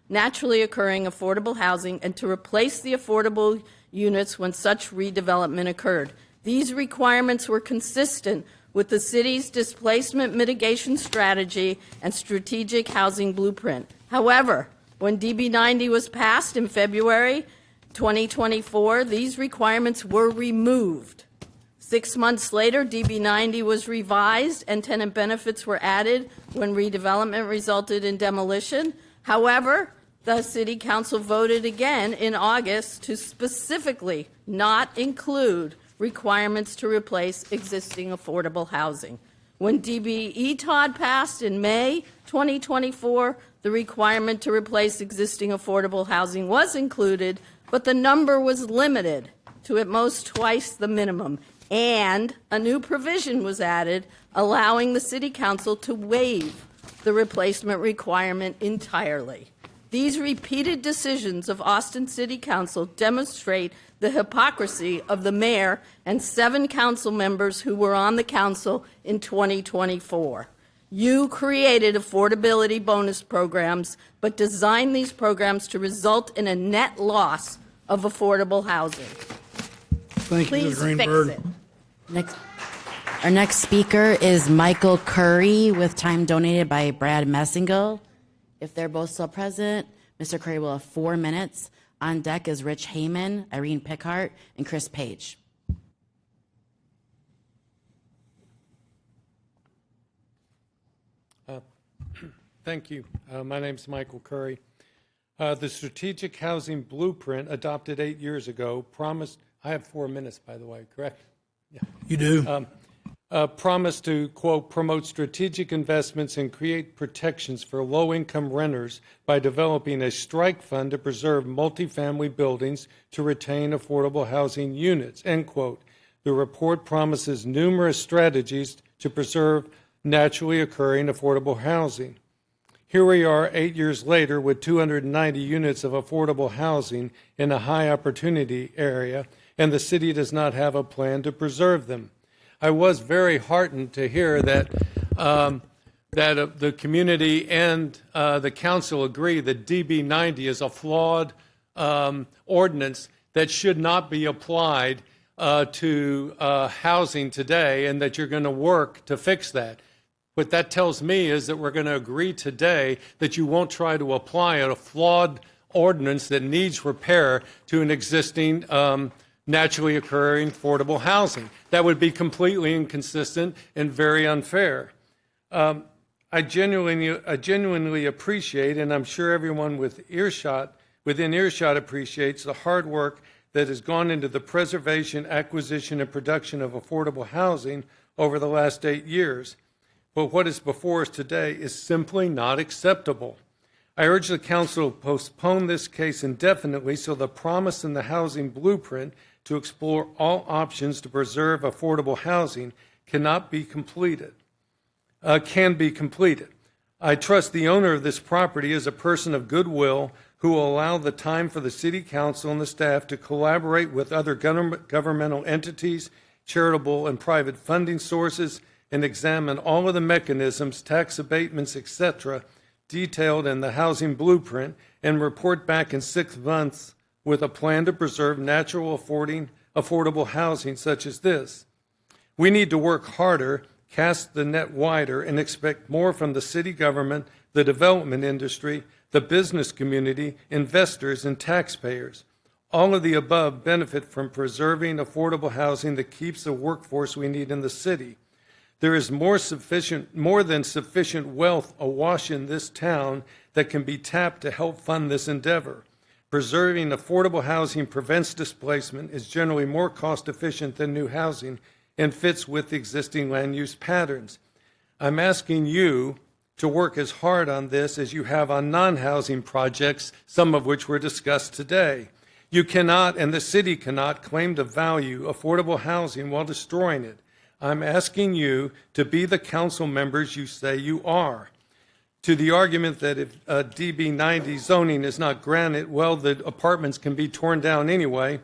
affordable housing and to replace the affordable units when such redevelopment occurred. These requirements were consistent with the city's displacement mitigation strategy and strategic housing blueprint. However, when DB90 was passed in February 2024, these requirements were removed. 6 months later, DB90 was revised and tenant benefits were added when redevelopment resulted in demolition. However, the City Council voted again in August to specifically not include requirements to replace existing affordable housing. When DB-ETOD passed in May 2024, the requirement to replace existing affordable housing was included, but the number was limited to at most twice the minimum, and a new provision was added allowing the City Council to waive the replacement requirement entirely. These repeated decisions of Austin City Council demonstrate the hypocrisy of the mayor and 7 council members who were on the council in 2024. You created affordability bonus programs, but designed these programs to result in a net loss of affordable housing. Thank you, Please Ms. fix Greenberg. it. Our next speaker is Michael Curry with time donated by Brad Messingill. If they're both still present, Mr. Curry will have 4 minutes. On deck is Rich Heyman, Irene Pickhart, and Chris Page. Thank you. My name is Michael Curry. The Strategic Housing Blueprint adopted 8 years ago promised, I have 4 minutes, by the way, correct? Yeah. You do. Promised to, quote, promote strategic investments and create protections for low-income renters by developing a strike fund to preserve multifamily buildings to retain affordable housing units, end quote. The report promises numerous strategies to preserve naturally occurring affordable housing. Here we are 8 years later with 290 units of affordable housing in a high opportunity area, and the city does not have a plan to preserve them. I was very heartened to hear that the community and the council agree that DB90 is a flawed ordinance that should not be applied to housing today, and that you're going to work to fix that. What that tells me is that we're going to agree today that you won't try to apply a flawed ordinance that needs repair to an existing naturally occurring affordable housing. That would be completely inconsistent and very unfair. I genuinely appreciate, and I'm sure everyone within earshot appreciates the hard work that has gone into the preservation, acquisition, and production of affordable housing over the last 8 years. But what is before us today is simply not acceptable. I urge the council to postpone this case indefinitely so the promise in the housing blueprint to explore all options to preserve affordable housing can be completed. I trust the owner of this property is a person of goodwill who will allow the time for the city council and the staff to collaborate with other governmental entities, charitable and private funding sources, and examine all of the mechanisms, tax abatements, etc., detailed in the housing blueprint, and report back in 6 months with a plan to preserve natural affordable housing such as this. We need to work harder cast the net wider and expect more from the city government, the development industry, the business community, investors, and taxpayers. All of the above benefit from preserving affordable housing that keeps the workforce we need in the city. There is more than sufficient wealth awash in this town that can be tapped to help fund this endeavor. Preserving affordable housing prevents displacement, is generally more cost efficient than new housing, and fits with existing land use patterns. I'm asking you to work as hard on this as you have on non-housing projects, some of which were discussed today. You cannot, and the city cannot, claim to value affordable housing while destroying it. I'm asking you to be the council members you say you are. To the argument that if DB 90 zoning is not granted, well, the apartments can be torn down anyway,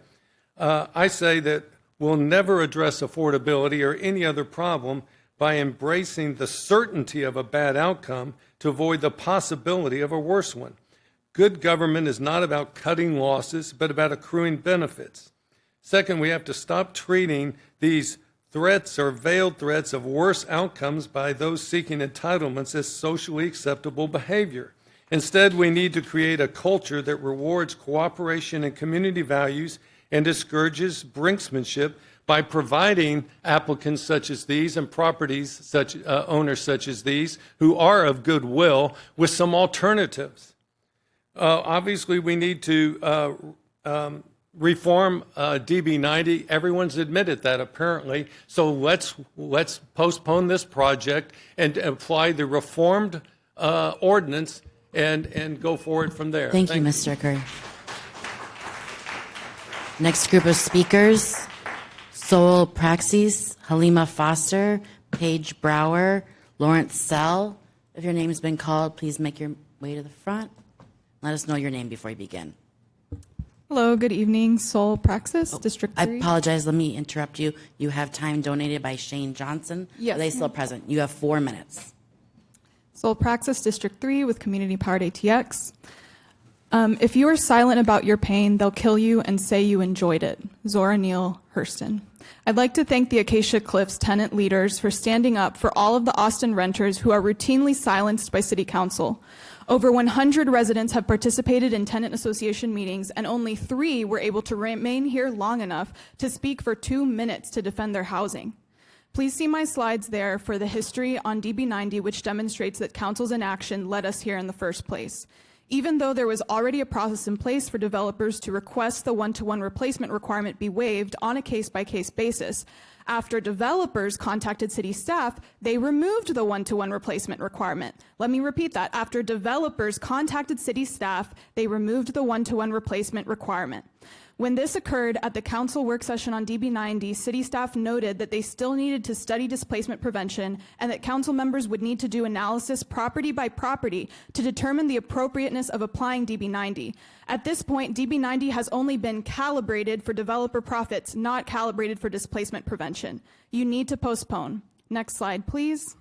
I say that we'll never address affordability or any other problem by embracing the certainty of a bad outcome to avoid the possibility of a worse one. Good government is not about cutting losses, but about accruing benefits. Second, we have to stop treating these threats or veiled threats of worse outcomes by those seeking entitlements as socially acceptable behavior. Instead, we need to create a culture that rewards cooperation and community values and discourages brinksmanship by providing applicants such as these and properties such owners such as these who are of goodwill with some alternatives. Obviously, we need to reform DB 90. Everyone's admitted that apparently. So let's postpone this project and apply the reformed ordinance and go forward from there. Thank you, Mr. Curry. Next group of speakers, Sol Praxis, Halima Foster, Paige Brower, Lawrence Sell. If your name has been called, please make your way to the front. Let us know your name before you begin. Hello, good evening. Sol Praxis, District 3. I apologize. Let me interrupt you. You have time donated by Shane Johnson. Yes. Are they still present? You have 4 minutes. Sol Praxis, District 3 with Community Powered ATX. If you are silent about your pain, they'll kill you and say you enjoyed it. Zora Neale Hurston. I'd like to thank the Acacia Cliffs tenant leaders for standing up for all of the Austin renters who are routinely silenced by City Council. Over 100 residents have participated in tenant association meetings, and only 3 were able to remain here long enough to speak for 2 minutes to defend their housing. Please see my slides there for the history on DB 90, which demonstrates that council's inaction led us here in the first place. Even though there was already a process in place for developers to request the one-to-one replacement requirement be waived on a case-by-case basis, after developers contacted city staff, they removed the one-to-one replacement requirement. Let me repeat that. After developers contacted city staff, they removed the one-to-one replacement requirement. When this occurred at the council work session on DB 90, city staff noted that they still needed to study displacement prevention and that council members would need to do analysis property by property to determine the appropriateness of applying DB 90. At this point, DB 90 has only been calibrated for developer profits, not calibrated for displacement prevention. You need to postpone. Next slide, please.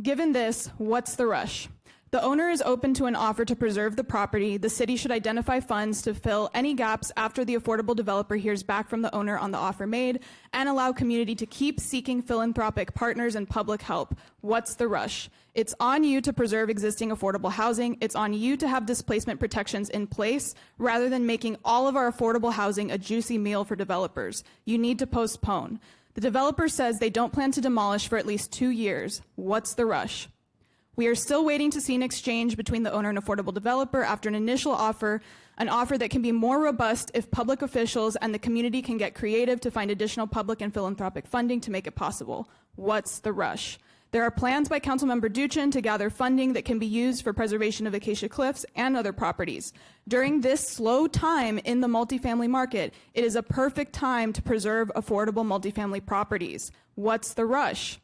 Given this, what's the rush? The owner is open to an offer to preserve the property. The city should identify funds to fill any gaps after the affordable developer hears back from the owner on the offer made and allow community to keep seeking philanthropic partners and public help. What's the rush? It's on you to preserve existing affordable housing. It's on you to have displacement protections in place rather than making all of our affordable housing a juicy meal for developers. You need to postpone. The developer says they don't plan to demolish for at least 2 years. What's the rush? We are still waiting to see an exchange between the owner and affordable developer after an initial offer, an offer that can be more robust if public officials and the community can get creative to find additional public and philanthropic funding to make it possible. What's the rush? There are plans by Councilmember Duchin to gather funding that can be used for preservation of Acacia Cliffs and other properties. During this slow time in the multifamily market, it is a perfect time to preserve affordable multifamily properties. What's the rush?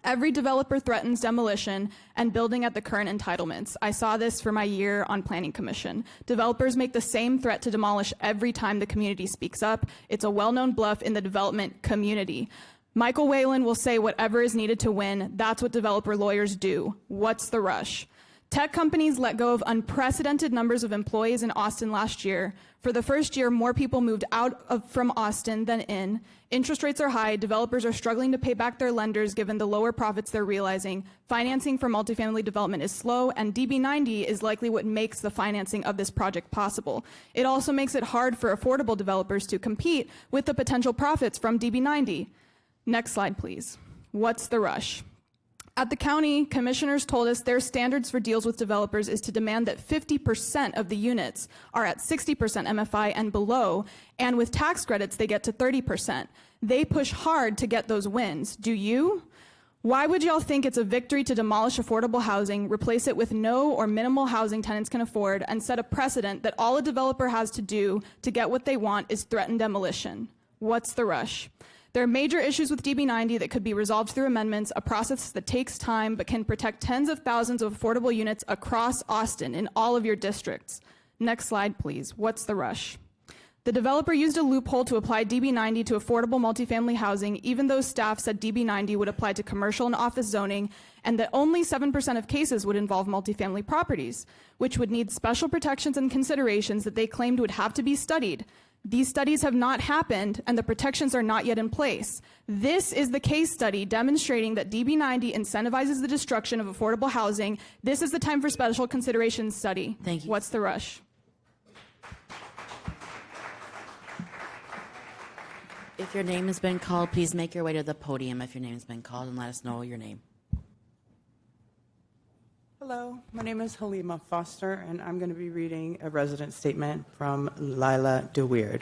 Every developer threatens demolition and building at the current entitlements. I saw this for my year on Planning Commission. Developers make the same threat to demolish every time the community speaks up. It's a well-known bluff in the development community. Michael Whellan will say whatever is needed to win. That's what developer lawyers do. What's the rush? Tech companies let go of unprecedented numbers of employees in Austin last year. For the first year, more people moved from Austin than in. Interest rates are high. Developers are struggling to pay back their lenders given the lower profits they're realizing. Financing for multifamily development is slow, and DB90 is likely what makes the financing of this project possible. It also makes it hard for affordable developers to compete with the potential profits from DB90. Next slide, please. What's the rush? At the county, commissioners told us their standards for deals with developers is to demand that 50% of the units are at 60% MFI and below, and with tax credits, they get to 30%. They push hard to get those wins. Do you? Why would y'all think it's a victory to demolish affordable housing, replace it with no or minimal housing tenants can afford, and set a precedent that all a developer has to do to get what they want is threaten demolition? What's the rush? There are major issues with DB90 that could be resolved through amendments, a process that takes time but can protect tens of thousands of affordable units across Austin in all of your districts. Next slide, please. What's the rush? The developer used a loophole to apply DB90 to affordable multifamily housing, even though staff said DB90 would apply to commercial and office zoning, and that only 7% of cases would involve multifamily properties, which would need special protections and considerations that they claimed would have to be studied. These studies have not happened, and the protections are not yet in place. This is the case study demonstrating that DB90 incentivizes the destruction of affordable housing. This is the time for special considerations study. Thank you. What's the rush? If your name has been called, please make your way to the podium if your name has been called and let us know your name. Hello, my name is Halima Foster, and I'm going to be reading a resident statement from Lila DeWeird.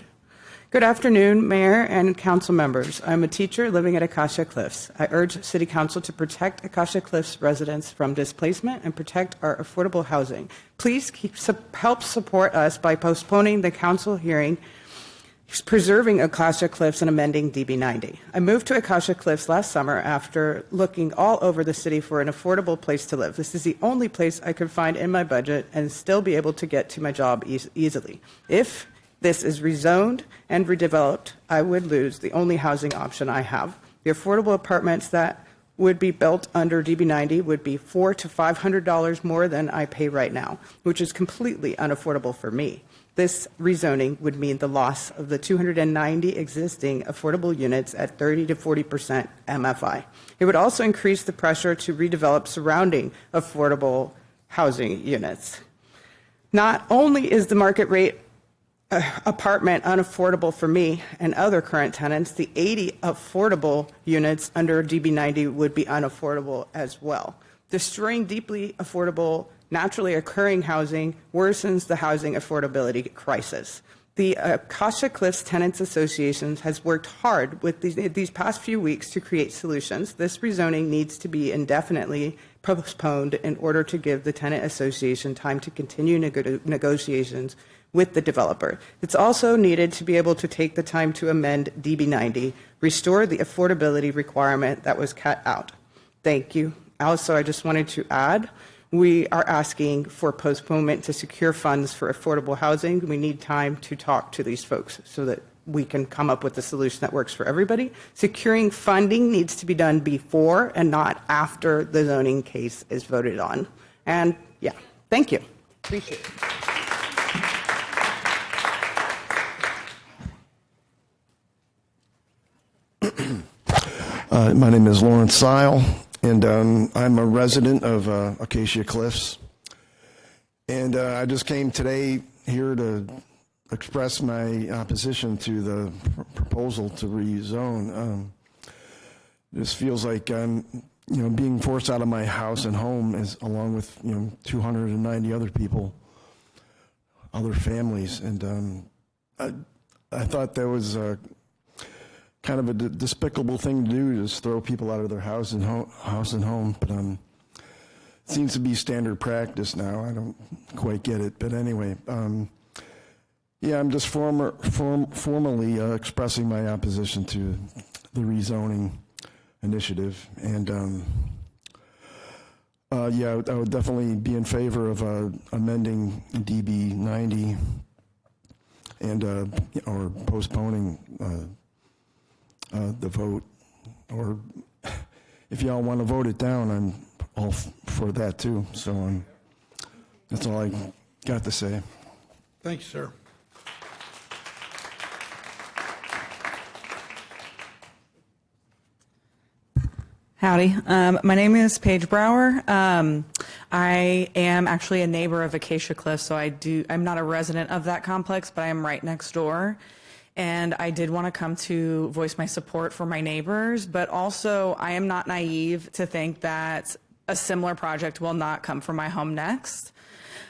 Good afternoon, Mayor and Council members. I'm a teacher living at Acacia Cliffs. I urge City Council to protect Acacia Cliffs residents from displacement and protect our affordable housing. Please help support us by postponing the council hearing preserving Acacia Cliffs and amending DB90. I moved to Acacia Cliffs last summer after looking all over the city for an affordable place to live. This is the only place I could find in my budget and still be able to get to my job easily. If this is rezoned and redeveloped, I would lose the only housing option I have. The affordable apartments that would be built under DB90 would be $400 to $500 more than I pay right now, which is completely unaffordable for me. This rezoning would mean the loss of the 290 existing affordable units at 30 to 40% MFI. It would also increase the pressure to redevelop surrounding affordable housing units. Not only is the market rate apartment unaffordable for me and other current tenants, the 80 affordable units under DB90 would be unaffordable as well. Destroying deeply affordable naturally occurring housing worsens the housing affordability crisis. The Acacia Cliffs Tenants Association has worked hard with these past few weeks to create solutions. This rezoning needs to be indefinitely postponed in order to give the Tenant Association time to continue negotiations with the developer. It's also needed to be able to take the time to amend DB90, restore the affordability requirement that was cut out. Thank you. Also, I just wanted to add, we are asking for postponement to secure funds for affordable housing. We need time to talk to these folks so that we can come up with a solution that works for everybody. Securing funding needs to be done before and not after the zoning case is voted on. And yeah, thank you. Appreciate it. My name is Lawrence Seil, and I'm a resident of Acacia Cliffs. And I just came today here to express my opposition to the proposal to rezone. This feels like I'm, being forced out of my house and home, along with 290 other people, other families, and I thought that was kind of a despicable thing to do, just throw people out of their house and home. But it seems to be standard practice now. I don't quite get it, but anyway, yeah, I'm just formally expressing my opposition to the rezoning initiative, and yeah, I would definitely be in favor of amending DB90 and or postponing the vote, or if y'all want to vote it down, I'm all for that too. So That's all I got to say. Thank you, sir. Howdy. My name is Paige Brower. I am actually a neighbor of Acacia Cliffs, so I'm not a resident of that complex, but I am right next door. And I did want to come to voice my support for my neighbors, but also I am not naive to think that a similar project will not come from my home next.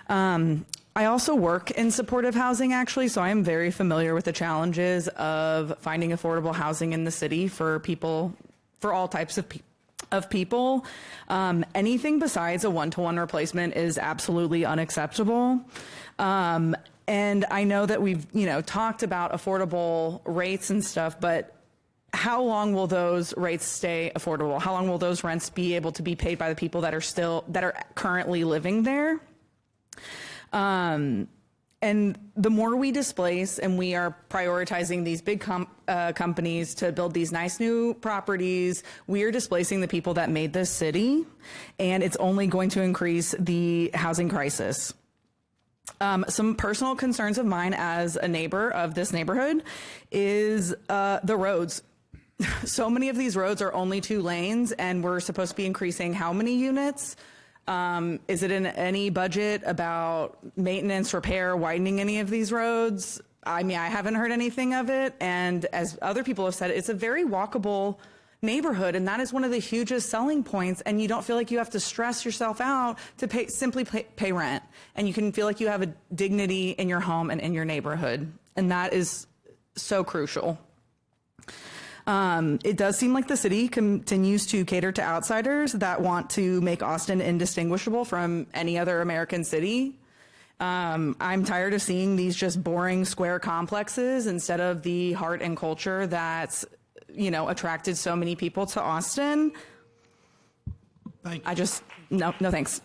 I also work in supportive housing, actually, so I am very familiar with the challenges of finding affordable housing in the city for people, for all types of people. Anything besides a one-to-one replacement is absolutely unacceptable. And I know that we've, talked about affordable rates and stuff, but how long will those rates stay affordable? How long will those rents be able to be paid by the people that are currently living there? And the more we displace and we are prioritizing these big companies to build these nice new properties, we are displacing the people that made this city, and it's only going to increase the housing crisis. Some personal concerns of mine as a neighbor of this neighborhood is the roads. So many of these roads are only 2 lanes, and we're supposed to be increasing how many units? Is it in any budget about maintenance, repair, widening any of these roads? I mean, I haven't heard anything of it. And as other people have said, it's a very walkable neighborhood, and that is one of the hugest selling points. And you don't feel like you have to stress yourself out to simply pay rent. And you can feel like you have a dignity in your home and in your neighborhood. And that is so crucial. It does seem like the city continues to cater to outsiders that want to make Austin indistinguishable from any other American city. I'm tired of seeing these just boring square complexes instead of the heart and culture that's, attracted so many people to Austin. Thank you. No thanks.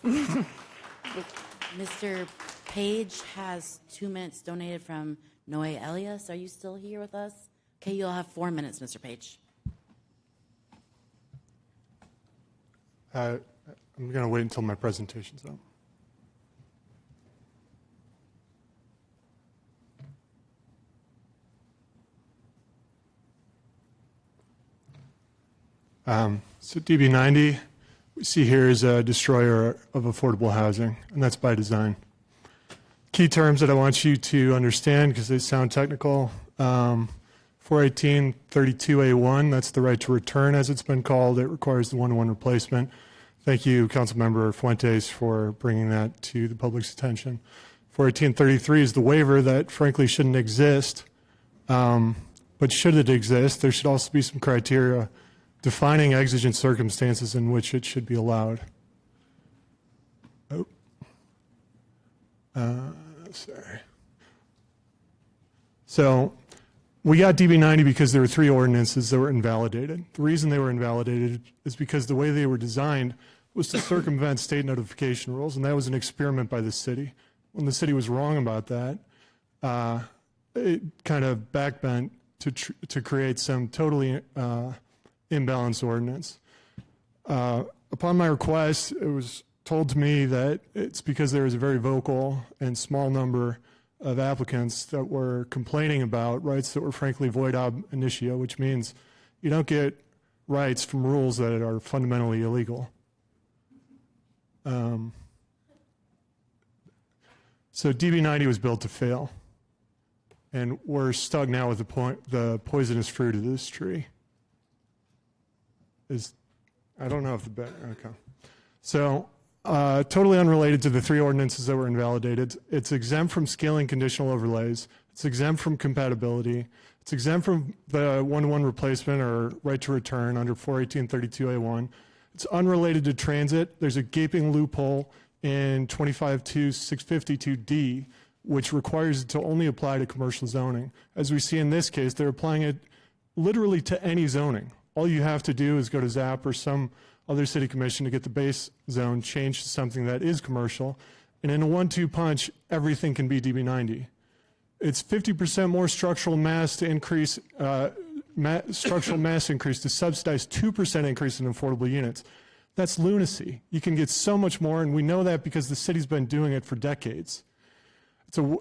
Mr. Page has 2 minutes donated from Noe Elias. Are you still here with us? Okay, you'll have 4 minutes, Mr. Page. I'm going to wait until my presentation's up. So DB90, we see here is a destroyer of affordable housing, and that's by design. Key terms that I want you to understand, because they sound technical. 418-32A1, that's the right to return, as it's been called. It requires the one-to-one replacement. Thank you, Councilmember Fuentes, for bringing that to the public's attention. 418-33 is the waiver that, frankly, shouldn't exist. But should it exist, there should also be some criteria defining exigent circumstances in which it should be allowed. Sorry. So we got DB90 because there were 3 ordinances that were invalidated. The reason they were invalidated is because the way they were designed was to circumvent state notification rules, and that was an experiment by the city. When the city was wrong about that, it kind of backbent to create some totally imbalanced ordinance. Upon my request, it was told to me that it's because there was a very vocal and small number of applicants that were complaining about rights that were frankly void ab initio, which means you don't get rights from rules that are fundamentally illegal. So DB90 was built to fail, and we're stuck now with the poisonous fruit of this tree. I don't know if okay. So totally unrelated to the 3 ordinances that were invalidated. It's exempt from scaling conditional overlays. It's exempt from compatibility. It's exempt from the one-to-one replacement or right to return under 418-32A1. It's unrelated to transit. There's a gaping loophole in 2025-0652D, which requires it to only apply to commercial zoning. As we see in this case, they're applying it literally to any zoning. All you have to do is go to ZAP or some other city commission to get the base zone changed to something that is commercial. And in a 1-2 punch, everything can be DB90. It's 50% more structural mass to increase, structural mass increase to subsidize 2% increase in affordable units. That's lunacy. You can get so much more, and we know that because the city's been doing it for decades.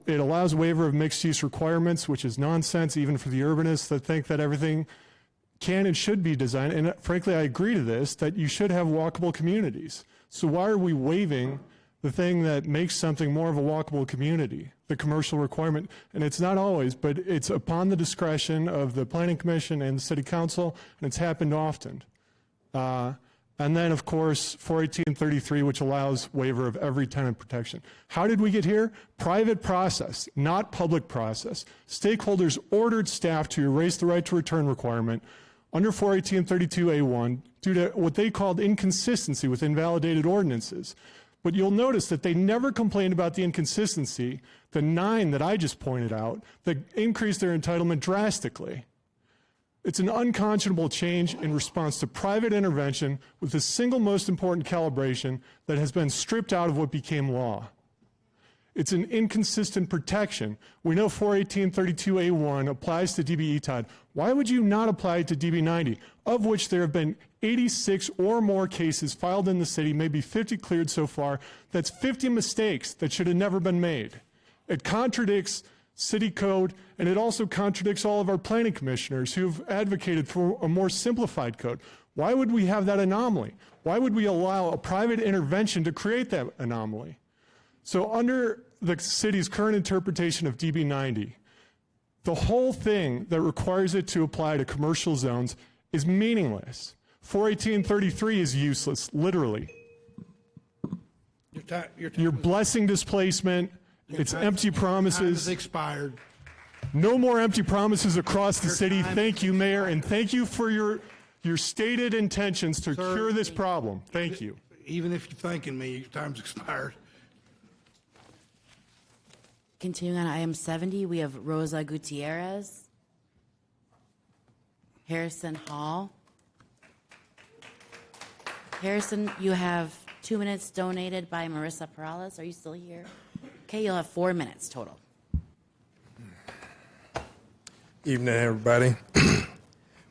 It allows waiver of mixed-use requirements, which is nonsense even for the urbanists that think that everything can and should be designed. And frankly, I agree to this, that you should have walkable communities. So why are we waiving the thing that makes something more of a walkable community, the commercial requirement? And it's not always, but it's upon the discretion of the Planning Commission and the City Council, and it's happened often. And then, of course, 41833, which allows waiver of every tenant protection. How did we get here? Private process, not public process. Stakeholders ordered staff to erase the right to return requirement under 41832A1 due to what they called inconsistency with invalidated ordinances. But you'll notice that they never complained about the inconsistency, the 9 that I just pointed out, that increased their entitlement drastically. It's an unconscionable change in response to private intervention with the single most important calibration that has been stripped out of what became law. It's an inconsistent protection. We know 41832A1 applies to DB ETOD. Why would you not apply it to DB90, of which there have been 86 or more cases filed in the city, maybe 50 cleared so far? That's 50 mistakes that should have never been made. It contradicts city code, and it also contradicts all of our planning commissioners who've advocated for a more simplified code. Why would we have that anomaly? Why would we allow a private intervention to create that anomaly? So under the city's current interpretation of DB90, the whole thing that requires it to apply to commercial zones is meaningless. 41833 is useless, literally. You're blessing displacement. It's empty promises. Expired. No more empty promises across the city. Thank you, Mayor, and thank you for your stated intentions to cure this problem. Thank you. Even if you're thanking me, your time's expired. Continuing on item 70, we have Rosa Gutierrez, Harrison Hall. Harrison, you have 2 minutes donated by Marissa Perales. Are you still here? Okay, you'll have 4 minutes total. Evening, everybody.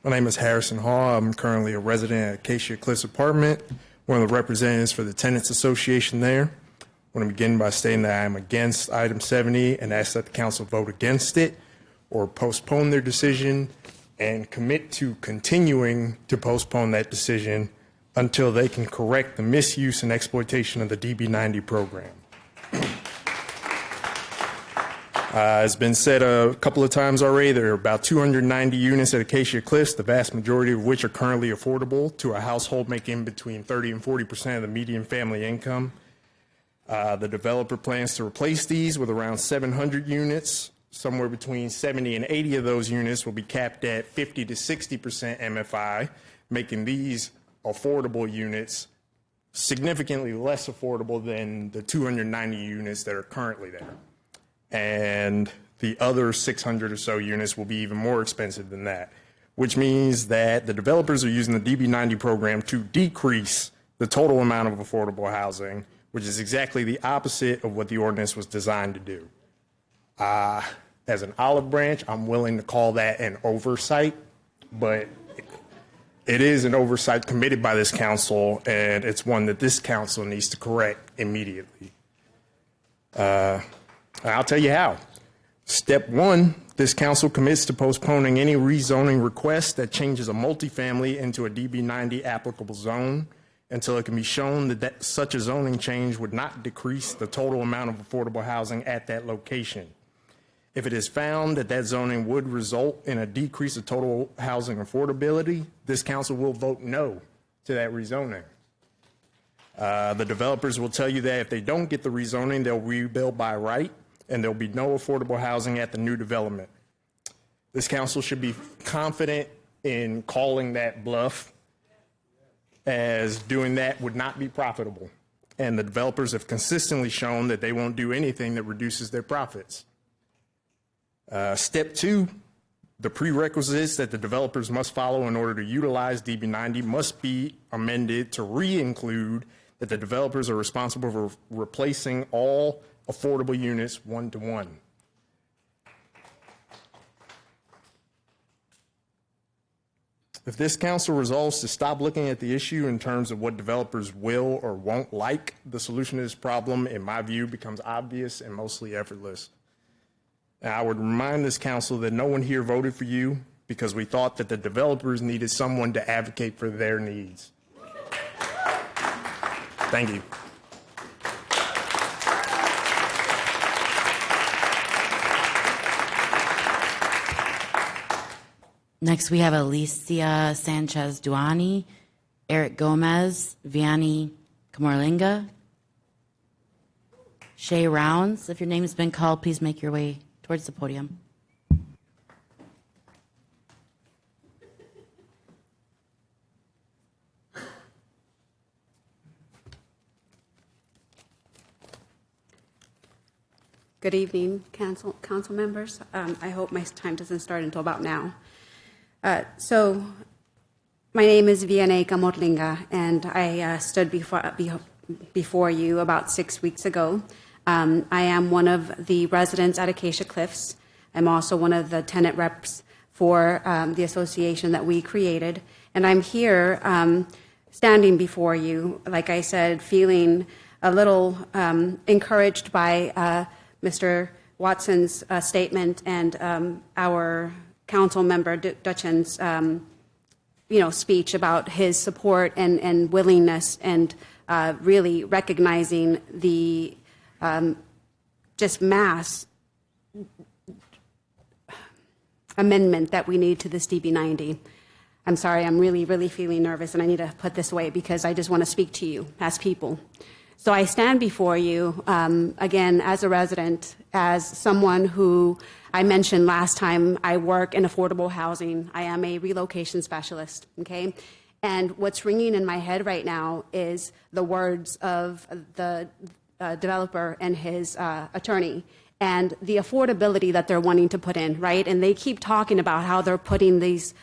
My name is Harrison Hall. I'm currently a resident at Acacia Cliffs apartment, one of the representatives for the Tenants Association there. I want to begin by stating that I am against item 70 and ask that the council vote against it or postpone their decision and commit to continuing to postpone that decision until they can correct the misuse and exploitation of the DB90 program. It's been said a couple of times already, there are about 290 units at Acacia Cliffs, the vast majority of which are currently affordable to a household making between 30 and 40% of the median family income. The developer plans to replace these with around 700 units. Somewhere between 70 and 80 of those units will be capped at 50 to 60% MFI, making these affordable units significantly less affordable than the 290 units that are currently there. And the other 600 or so units will be even more expensive than that, which means that the developers are using the DB90 program to decrease the total amount of affordable housing, which is exactly the opposite of what the ordinance was designed to do. As an olive branch, I'm willing to call that an oversight, but it is an oversight committed by this council, and it's one that this council needs to correct immediately. I'll tell you how. Step 1, this council commits to postponing any rezoning request that changes a multifamily into a DB90 applicable zone until it can be shown that such a zoning change would not decrease the total amount of affordable housing at that location. If it is found that that zoning would result in a decrease of total housing affordability, this council will vote no to that rezoning. The developers will tell you that if they don't get the rezoning, they'll rebuild by right, and there'll be no affordable housing at the new development. This council should be confident in calling that bluff, as doing that would not be profitable. And the developers have consistently shown that they won't do anything that reduces their profits. Step 2, the prerequisites that the developers must follow in order to utilize DB90 must be amended to re-include that the developers are responsible for replacing all affordable units 1-to-1. If this council resolves to stop looking at the issue in terms of what developers will or won't like, the solution to this problem, in my view, becomes obvious and mostly effortless. Now, I would remind this council that no one here voted for you because we thought that the developers needed someone to advocate for their needs. Thank you. Next, we have Alicia Sanchez Duani, Eric Gomez, Vianney Camarlinga, Shay Rounds. If your name has been called, please make your way towards the podium. Good evening, council members. I hope my time doesn't start until about now. So, my name is Vianney Camarlinga, and I stood before you about 6 weeks ago. I am one of the residents at Acacia Cliffs. I'm also one of the tenant reps for the association that we created, and I'm here standing before you, like I said, feeling a little encouraged by Mr. Watson's statement and our council member Dutchen's speech about his support and willingness and really recognizing the just mass amendment that we need to this DB90. I'm sorry, I'm really feeling nervous, and I need to put this away because I just want to speak to you as people. So I stand before you, again, as a resident, as someone who I mentioned last time, I work in affordable housing. I am a relocation specialist, okay? And what's ringing in my head right now is the words of the developer and his attorney and the affordability that they're wanting to put in, right? And they keep talking about how they're putting this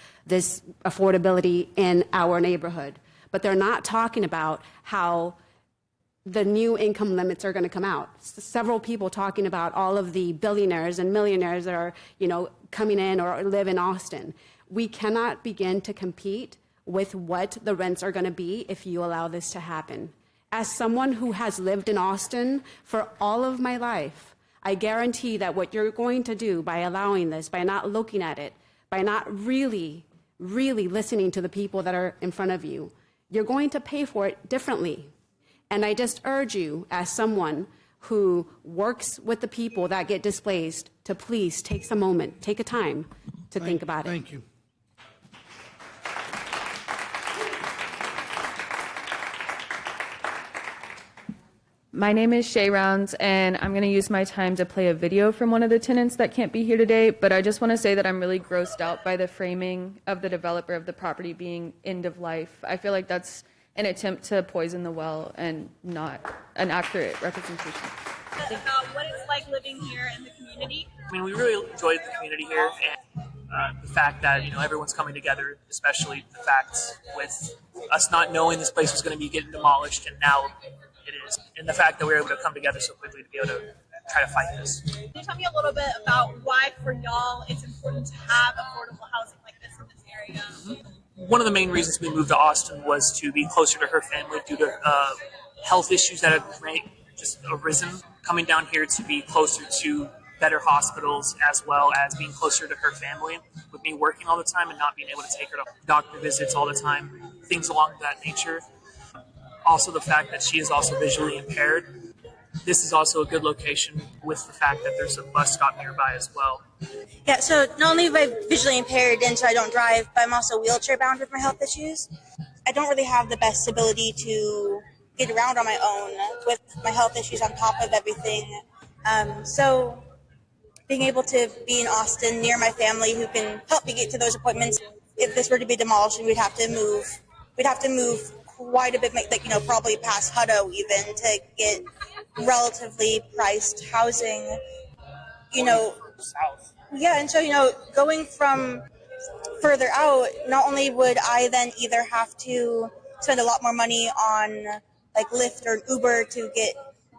affordability in our neighborhood. But they're not talking about how the new income limits are going to come out. Several people talking about all of the billionaires and millionaires that are, coming in or live in Austin. We cannot begin to compete with what the rents are going to be if you allow this to happen. As someone who has lived in Austin for all of my life, I guarantee that what you're going to do by allowing this, by not looking at it, by not really listening to the people that are in front of you, you're going to pay for it differently. And I just urge you, as someone who works with the people that get displaced, to please take some moment, take a time to think about it. Thank you. My name is Shay Rounds, and I'm going to use my time to play a video from one of the tenants that can't be here today, but I just want to say that I'm really grossed out by the framing of the developer of the property being end of life. I feel like that's an attempt to poison the well and not an accurate representation. About what it's like living here in the community. I mean, we really enjoyed the community here, and the fact that everyone's coming together, especially the fact with us not knowing this place was going to be getting demolished, and now it is, and the fact that we were able to come together so quickly to be able to try to fight this. Can you tell me a little bit about why, for y'all, it's important to have affordable housing like this in this area? One of the main reasons we moved to Austin was to be closer to her family due to health issues that have just arisen. Coming down here to be closer to better hospitals, as well as being closer to her family, with me working all the time and not being able to take her to doctor visits all the time, things along that nature. Also the fact that she is also visually impaired. This is also a good location with the fact that there's a bus stop nearby as well. Yeah, so not only am I visually impaired and so I don't drive, but I'm also wheelchair bound with my health issues. I don't really have the best ability to get around on my own with my health issues on top of everything. So being able to be in Austin near my family who can help me get to those appointments, if this were to be demolished, we'd have to move quite a bit, like, probably past Hutto even, to get relatively priced housing, South. Yeah, and so, going from further out, not only would I then either have to spend a lot more money on like Lyft or Uber to get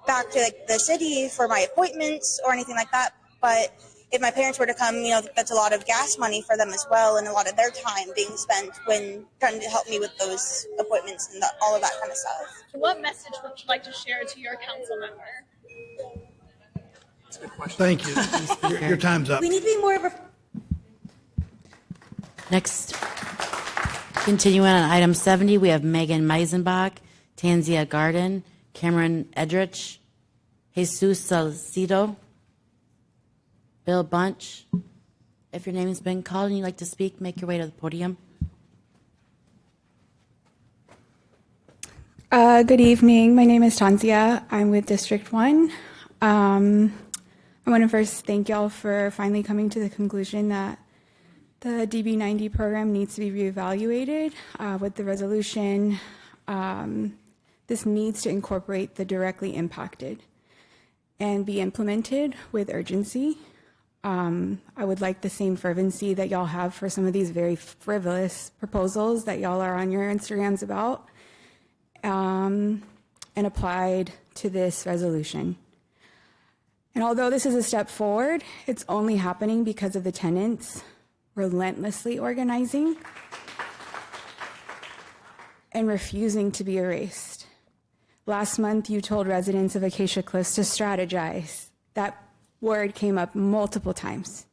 back to the city for my appointments or anything like that, but if my parents were to come, that's a lot of gas money for them as well, and a lot of their time being spent when trying to help me with those appointments and all of that kind of stuff. What message would you like to share to your council member? That's a good question. Thank you. Your time's up. We need to be more of a Next, continuing on item 70, we have Megan Meisenbach, Tanzia Garden, Cameron Edrich, Jesus Salcido, Bill Bunch. If your name has been called and you'd like to speak, make your way to the podium. Good evening. My name is Tanzia. I'm with District 1. I want to first thank y'all for finally coming to the conclusion that the DB90 program needs to be reevaluated with the resolution. This needs to incorporate the directly impacted and be implemented with urgency. I would like the same fervency that y'all have for some of these very frivolous proposals that y'all are on your Instagrams about, and applied to this resolution. And although this is a step forward, it's only happening because of the tenants relentlessly organizing and refusing to be erased. Last month, you told residents of Acacia Cliffs to strategize. That word came up multiple times,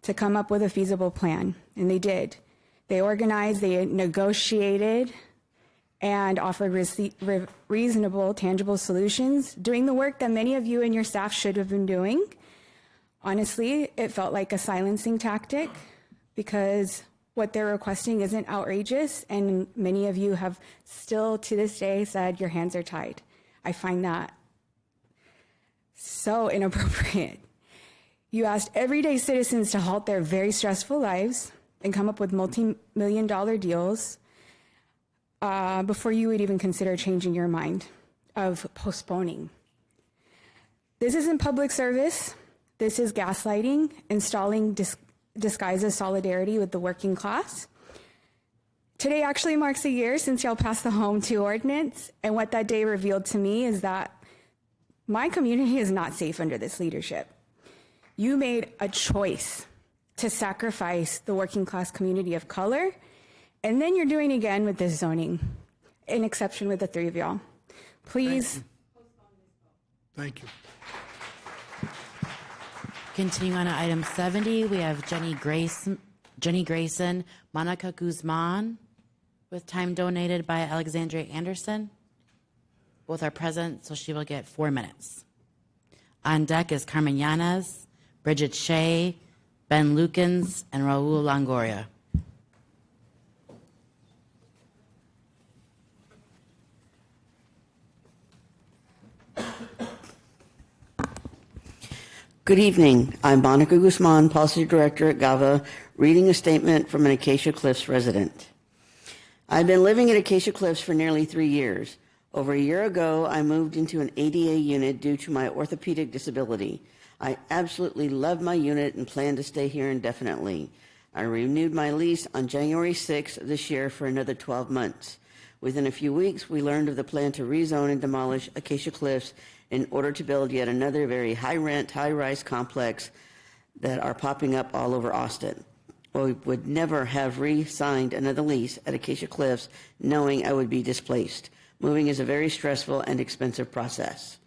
to come up with a feasible plan, and they did. They organized, they negotiated, and offered reasonable, tangible solutions, doing the work that many of you and your staff should have been doing. Honestly, it felt like a silencing tactic, because what they're requesting isn't outrageous, and many of you have still to this day said your hands are tied. I find that so inappropriate. You asked everyday citizens to halt their very stressful lives and come up with multi-million-dollar deals before you would even consider changing your mind of postponing. This isn't public service. This is gaslighting, installing disguises solidarity with the working class. Today actually marks a year since y'all passed the Home 2 Ordinance, and what that day revealed to me is that my community is not safe under this leadership. You made a choice to sacrifice the working class community of color, and then you're doing again with this zoning, an exception with the three of y'all. Please. Thank you. Continuing on to item 70, we have Jenny Grayson, Monica Guzman, with time donated by Alexandria Anderson. Both are present, so she will get 4 minutes. On deck is Carmen Yanez, Bridget Shea, Ben Lukens, and Raul Longoria. Good evening. I'm Monica Guzman, Policy Director at GAVA, reading a statement from an Acacia Cliffs resident. I've been living at Acacia Cliffs for nearly 3 years. Over a year ago, I moved into an ADA unit due to my orthopedic disability. I absolutely love my unit and plan to stay here indefinitely. I renewed my lease on January 6th of this year for another 12 months. Within a few weeks, we learned of the plan to rezone and demolish Acacia Cliffs in order to build yet another very high-rent, high-rise complex that are popping up all over Austin. Well, we would never have re-signed another lease at Acacia Cliffs knowing I would be displaced. Moving is a very stressful and expensive process.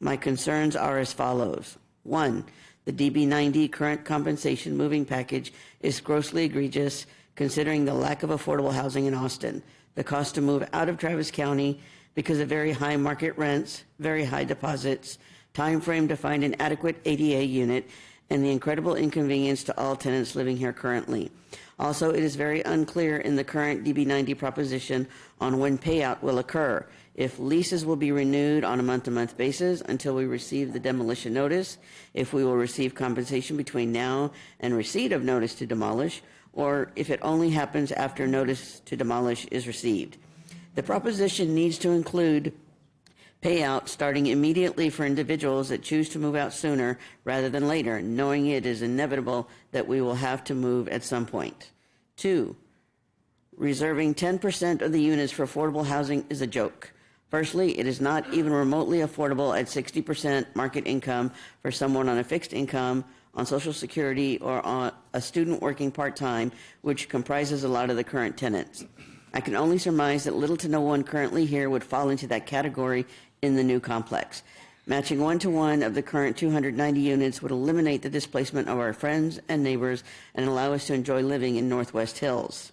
My concerns are as follows. 1, the DB90 current compensation moving package is grossly egregious considering the lack of affordable housing in Austin, the cost to move out of Travis County because of very high market rents, very high deposits, time frame to find an adequate ADA unit, and the incredible inconvenience to all tenants living here currently. Also, it is very unclear in the current DB90 proposition on when payout will occur, if leases will be renewed on a month-to-month basis until we receive the demolition notice, if we will receive compensation between now and receipt of notice to demolish, or if it only happens after notice to demolish is received. The proposition needs to include payout starting immediately for individuals that choose to move out sooner rather than later, knowing it is inevitable that we will have to move at some point. 2, reserving 10% of the units for affordable housing is a joke. Firstly, it is not even remotely affordable at 60% market income for someone on a fixed income on Social Security or on a student working part-time, which comprises a lot of the current tenants. I can only surmise that little to no one currently here would fall into that category in the new complex. Matching 1-to-1 of the current 290 units would eliminate the displacement of our friends and neighbors and allow us to enjoy living in Northwest Hills.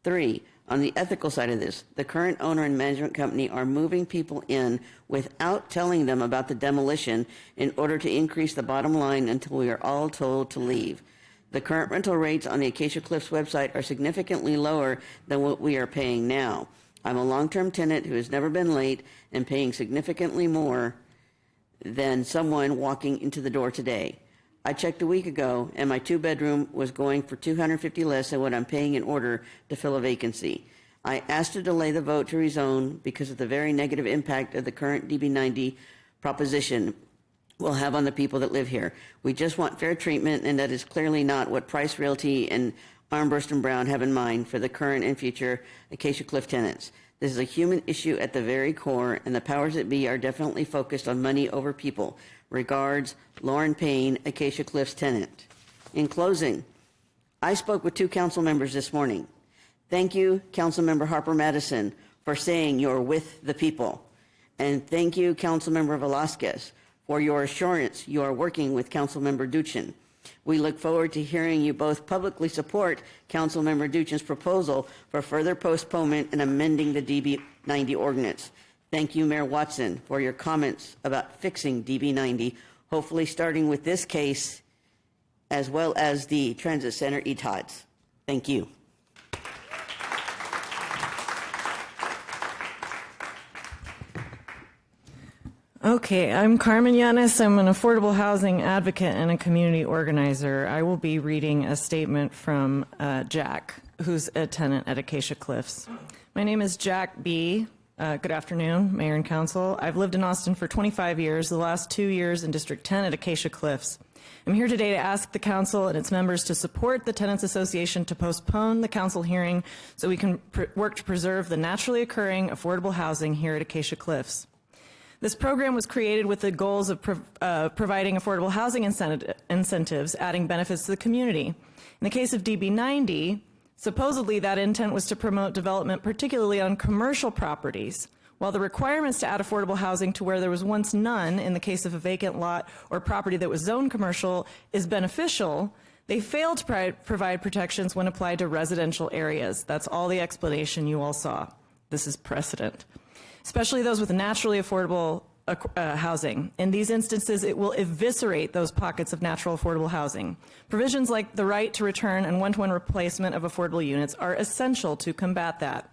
3, on the ethical side of this, the current owner and management company are moving people in without telling them about the demolition in order to increase the bottom line until we are all told to leave. The current rental rates on the Acacia Cliffs website are significantly lower than what we are paying now. I'm a long-term tenant who has never been late and paying significantly more than someone walking into the door today. I checked a week ago and my 2-bedroom was going for $250 less than what I'm paying in order to fill a vacancy. I asked to delay the vote to rezone because of the very negative impact of the current DB90 proposition will have on the people that live here. We just want fair treatment, and that is clearly not what Price Realty and Armbrust Brown have in mind for the current and future Acacia Cliff tenants. This is a human issue at the very core, and the powers that be are definitely focused on money over people. Regards, Lauren Payne, Acacia Cliffs tenant. In closing, I spoke with 2 council members this morning. Thank you, Councilmember Harper Madison, for saying you're with the people. And thank you, Councilmember Velasquez, for your assurance you are working with Councilmember Duchin. We look forward to hearing you both publicly support Councilmember Duchin's proposal for further postponement and amending the DB90 ordinance. Thank you, Mayor Watson, for your comments about fixing DB90, hopefully starting with this case as well as the Transit Center ETODs. Thank you. Okay, I'm Carmen Yanis. I'm an affordable housing advocate and a community organizer. I will be reading a statement from Jack, who's a tenant at Acacia Cliffs. My name is Jack B. Good afternoon, Mayor and Council. I've lived in Austin for 25 years, the last 2 years in District 10 at Acacia Cliffs. I'm here today to ask the Council and its members to support the Tenants Association to postpone the Council hearing so we can work to preserve the naturally occurring affordable housing here at Acacia Cliffs. This program was created with the goals of providing affordable housing incentives, adding benefits to the community. In the case of DB90, supposedly that intent was to promote development, particularly on commercial properties. While the requirements to add affordable housing to where there was once none, in the case of a vacant lot or property that was zoned commercial, is beneficial, they failed to provide protections when applied to residential areas. That's all the explanation you all saw. This is precedent. Especially those with naturally affordable housing. In these instances, it will eviscerate those pockets of natural affordable housing. Provisions like the right to return and one-to-one replacement of affordable units are essential to combat that.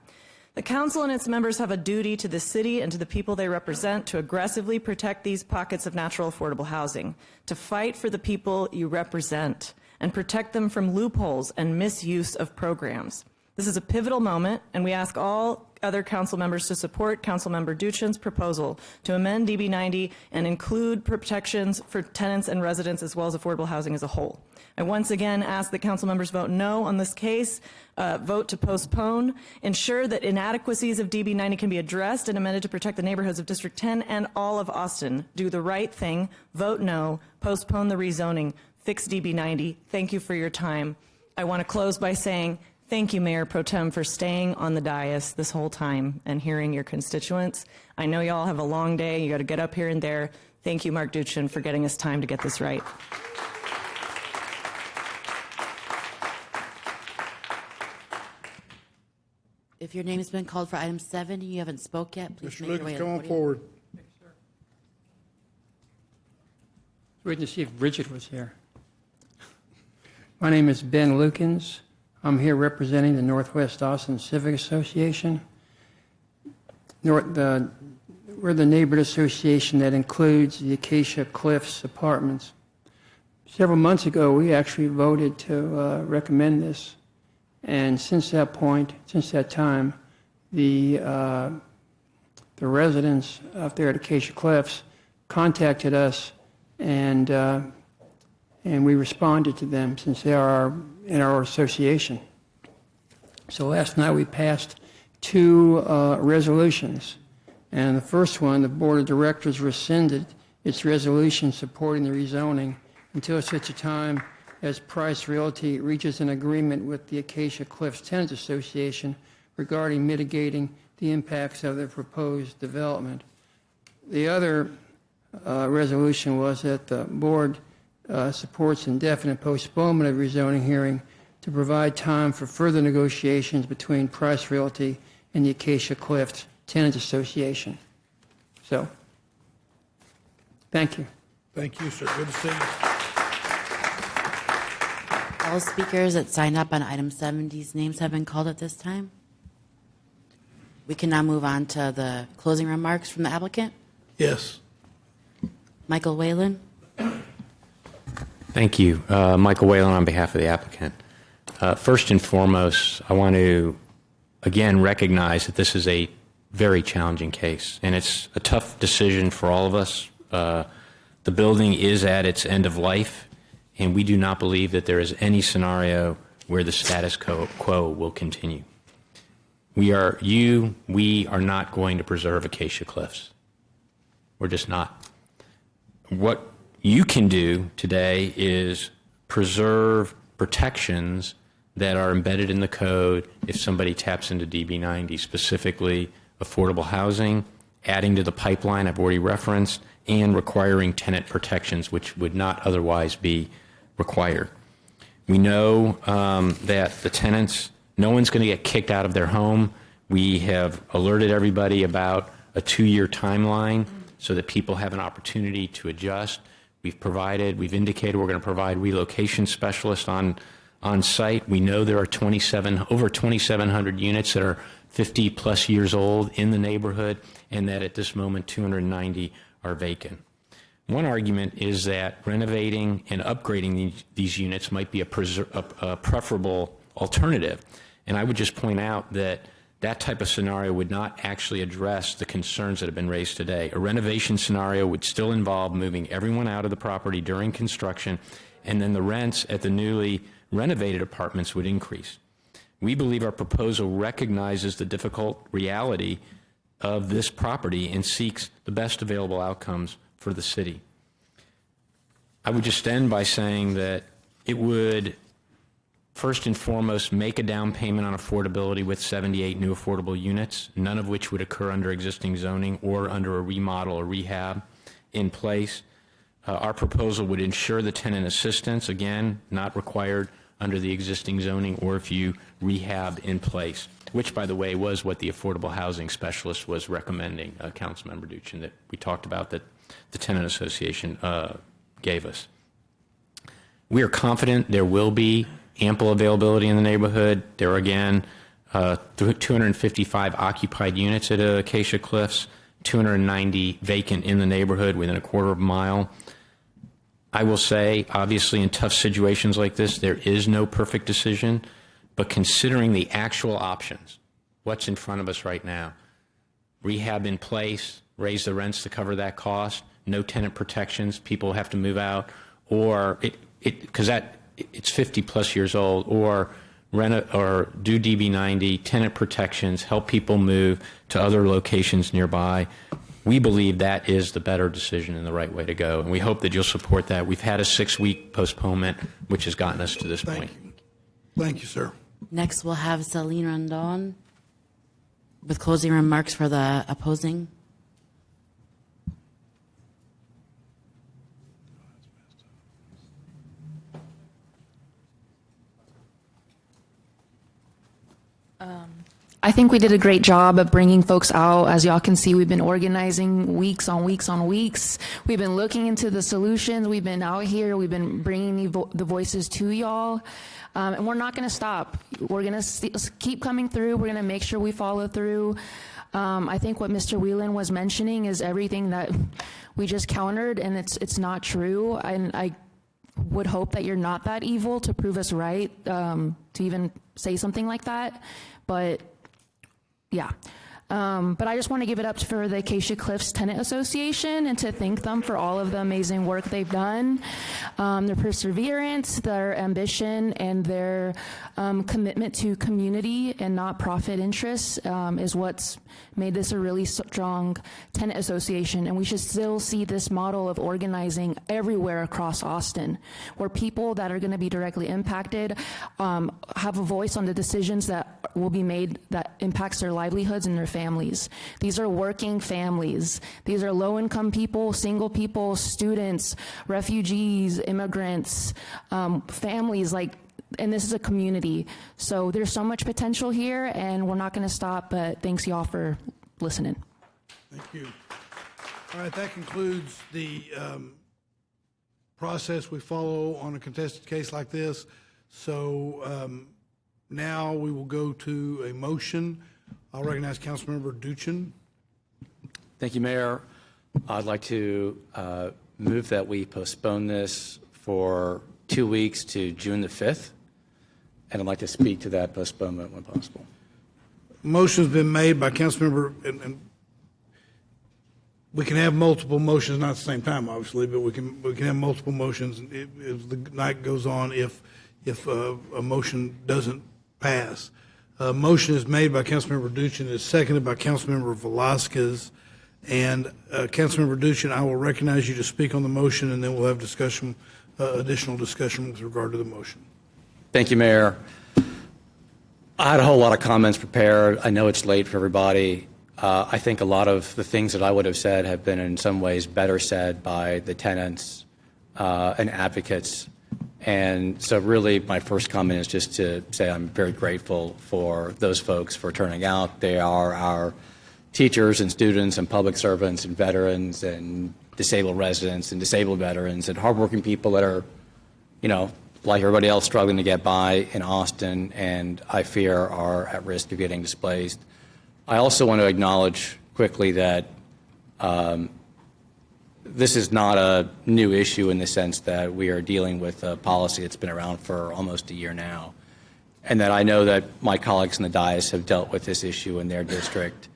The Council and its members have a duty to the city and to the people they represent to aggressively protect these pockets of natural affordable housing, to fight for the people you represent, and protect them from loopholes and misuse of programs. This is a pivotal moment, and we ask all other council members to support Councilmember Duchin's proposal to amend DB90 and include protections for tenants and residents as well as affordable housing as a whole. I once again ask that council members vote no on this case, vote to postpone, ensure that inadequacies of DB90 can be addressed and amended to protect the neighborhoods of District 10 and all of Austin. Do the right thing, vote no, postpone the rezoning, fix DB90. Thank you for your time. I want to close by saying thank you, Mayor Pro Tem, for staying on the dais this whole time and hearing your constituents. I know you all have a long day. You got to get up here and there. Thank you, Mark Duchin, for getting us time to get this right. If your name has been called for item 7 and you haven't spoke yet, please Mr. make your Lucas, way to come the on podium. forward. Waiting to see if Bridget was here. My name is Ben Lukens. I'm here representing the Northwest Austin Civic Association. We're the neighborhood association that includes the Acacia Cliffs apartments. Several months ago, we actually voted to recommend this. And since that point, since that time, the residents out there at Acacia Cliffs contacted us, and we responded to them since they are in our association. So last night we passed 2 resolutions, and the first one, the Board of Directors rescinded its resolution supporting the rezoning, until such a time as Price Realty reaches an agreement with the Acacia Cliffs Tenants Association regarding mitigating the impacts of the proposed development. The other resolution was that the board supports indefinite postponement of rezoning hearing to provide time for further negotiations between Price Realty and the Acacia Cliffs Tenants Association. So, thank you. Thank you, sir. Good to see you. All speakers that signed up on item 70's names have been called at this time. We can now move on to the closing remarks from the applicant. Yes. Michael Whellan. Thank you. Michael Whellan on behalf of the applicant. First and foremost, I want to again recognize that this is a very challenging case, and it's a tough decision for all of us. The building is at its end of life, and we do not believe that there is any scenario where the status quo will continue. We are not going to preserve Acacia Cliffs. We're just not. What you can do today is preserve protections that are embedded in the code if somebody taps into DB90, specifically affordable housing, adding to the pipeline I've already referenced, and requiring tenant protections, which would not otherwise be required. We know that the tenants, no one's going to get kicked out of their home. We have alerted everybody about a 2-year timeline so that people have an opportunity to adjust. We've indicated we're going to provide relocation specialists on site. We know there are over 2,700 units that are 50 plus years old in the neighborhood, and that at this moment 290 are vacant. One argument is that renovating and upgrading these units might be a preferable alternative. And I would just point out that that type of scenario would not actually address the concerns that have been raised today. A renovation scenario would still involve moving everyone out of the property during construction, and then the rents at the newly renovated apartments would increase. We believe our proposal recognizes the difficult reality of this property and seeks the best available outcomes for the city. I would just end by saying that it would first and foremost make a down payment on affordability with 78 new affordable units, none of which would occur under existing zoning or under a remodel or rehab in place. Our proposal would ensure the tenant assistance, again, not required under the existing zoning or if you rehab in place, which, by the way, was what the affordable housing specialist was recommending, Councilmember Duchin, that we talked about that the tenant association gave us. We are confident there will be ample availability in the neighborhood. There are, again, 255 occupied units at Acacia Cliffs, 290 vacant in the neighborhood within a quarter of a mile. I will say, obviously, in tough situations like this, there is no perfect decision, but considering the actual options, what's in front of us right now, rehab in place, raise the rents to cover that cost, no tenant protections, people have to move out, or because it's 50 plus years old, or rent or do DB90, tenant protections, help people move to other locations nearby. We believe that is the better decision and the right way to go, and we hope that you'll support that. We've had a 6-week postponement, which has gotten us to this point. Thank you, sir. Next, we'll have Celine Rondon with closing remarks for the opposing. I think we did a great job of bringing folks out. As y'all can see, we've been organizing weeks on weeks on weeks. We've been looking into the solutions. We've been out here. We've been bringing the voices to y'all. And we're not going to stop. We're going to keep coming through. We're going to make sure we follow through. I think what Mr. Whellan was mentioning is everything that we just countered, and it's not true. And I would hope that you're not that evil to prove us right, to even say something like that. But yeah, But I just want to give it up for the Acacia Cliffs Tenant Association and to thank them for all of the amazing work they've done. Their perseverance, their ambition, and their commitment to community and not profit interests is what's made this a really strong tenant association. And we should still see this model of organizing everywhere across Austin, where people that are going to be directly impacted have a voice on the decisions that will be made that impacts their livelihoods and their families. These are working families. These are low-income people, single people, students, refugees, immigrants, families, and this is a community. So there's so much potential here, and we're not going to stop, but thanks y'all for listening. Thank you. All right, that concludes the process we follow on a contested case like this. So now we will go to a motion. I'll recognize Councilmember Duchin. Thank you, Mayor. I'd like to move that we postpone this for 2 weeks to June the 5th, and I'd like to speak to that postponement when possible. Motion's been made by Councilmember, and we can have multiple motions, not at the same time, obviously, but we can have multiple motions as the night goes on if a motion doesn't pass. A motion is made by Councilmember Duchin, is seconded by Councilmember Velasquez. And Councilmember Duchin, I will recognize you to speak on the motion, and then we'll have discussion, additional discussion with regard to the motion. Thank you, Mayor. I had a whole lot of comments prepared. I know it's late for everybody. I think a lot of the things that I would have said have been in some ways better said by the tenants and advocates. And so really my first comment is just to say I'm very grateful for those folks for turning out. They are our teachers and students and public servants and veterans and disabled residents and disabled veterans and hardworking people that are, like everybody else, struggling to get by in Austin and I fear are at risk of getting displaced. I also want to acknowledge quickly that this is not a new issue in the sense that we are dealing with a policy that's been around for almost a year now, and that I know that my colleagues in the dais have dealt with this issue in their district.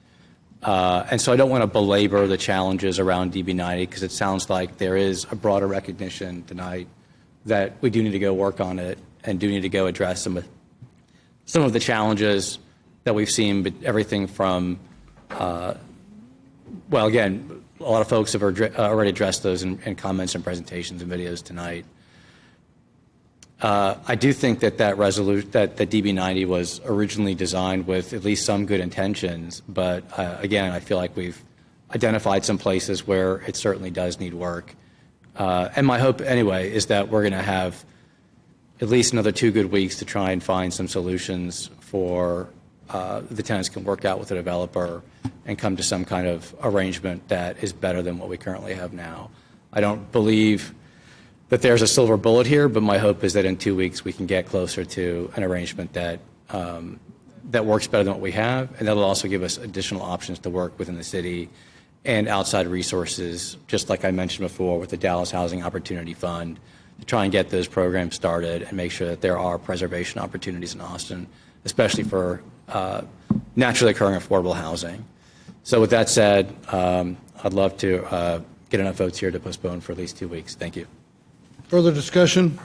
And so I don't want to belabor the challenges around DB90 because it sounds like there is a broader recognition tonight that we do need to go work on it and do need to go address some of the challenges that we've seen, but everything from, again, a lot of folks have already addressed those in comments and presentations and videos tonight. I do think that that DB90 was originally designed with at least some good intentions, but again, I feel like we've identified some places where it certainly does need work. And my hope, anyway, is that we're going to have at least another 2 good weeks to try and find some solutions for the tenants can work out with the developer and come to some kind of arrangement that is better than what we currently have now. I don't believe that there's a silver bullet here, but my hope is that in 2 weeks we can get closer to an arrangement that that works better than what we have, and that'll also give us additional options to work within the city and outside resources, just like I mentioned before with the Dallas Housing Opportunity Fund, to try and get those programs started and make sure that there are preservation opportunities in Austin, especially for naturally occurring affordable housing. So with that said, I'd love to get enough votes here to postpone for at least 2 weeks. Thank you. Further discussion?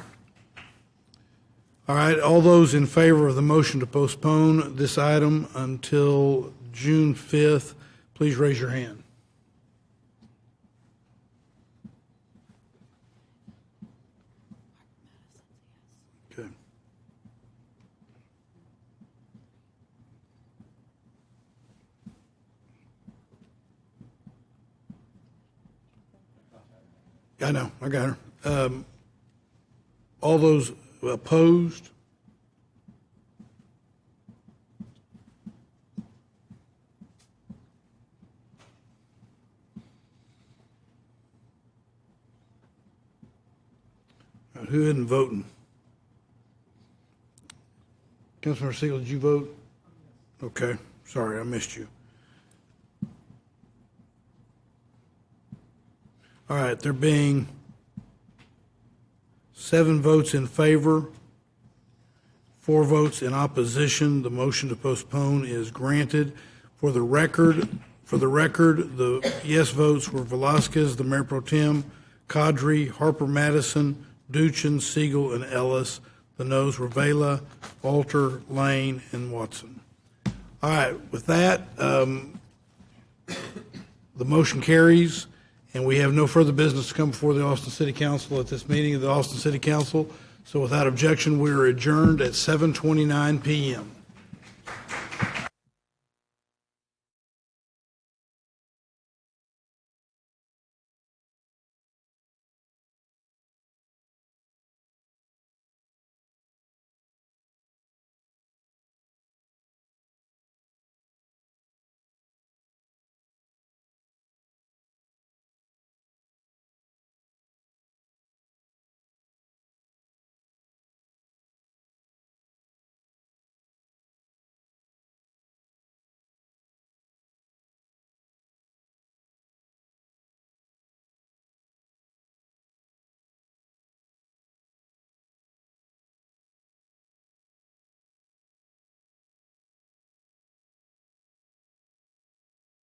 All right, all those in favor of the motion to postpone this item until June 5th, please raise your hand. Okay. I know, I got her. All those opposed? Who isn't voting? Councilmember Siegel, did you vote? Okay, sorry, I missed you. All right, there being 7 votes in favor, 4 votes in opposition, the motion to postpone is granted For the record, the yes votes were Velasquez, the Mayor Pro Tem, Kadri, Harper Madison, Duchin, Siegel, and Ellis. The noes were Vela, Walter, Laine, and Watson. All right, with that, the motion carries, and we have no further business to come before the Austin City Council at this meeting of the Austin City Council. So without objection, we are adjourned at 7:29 p.m.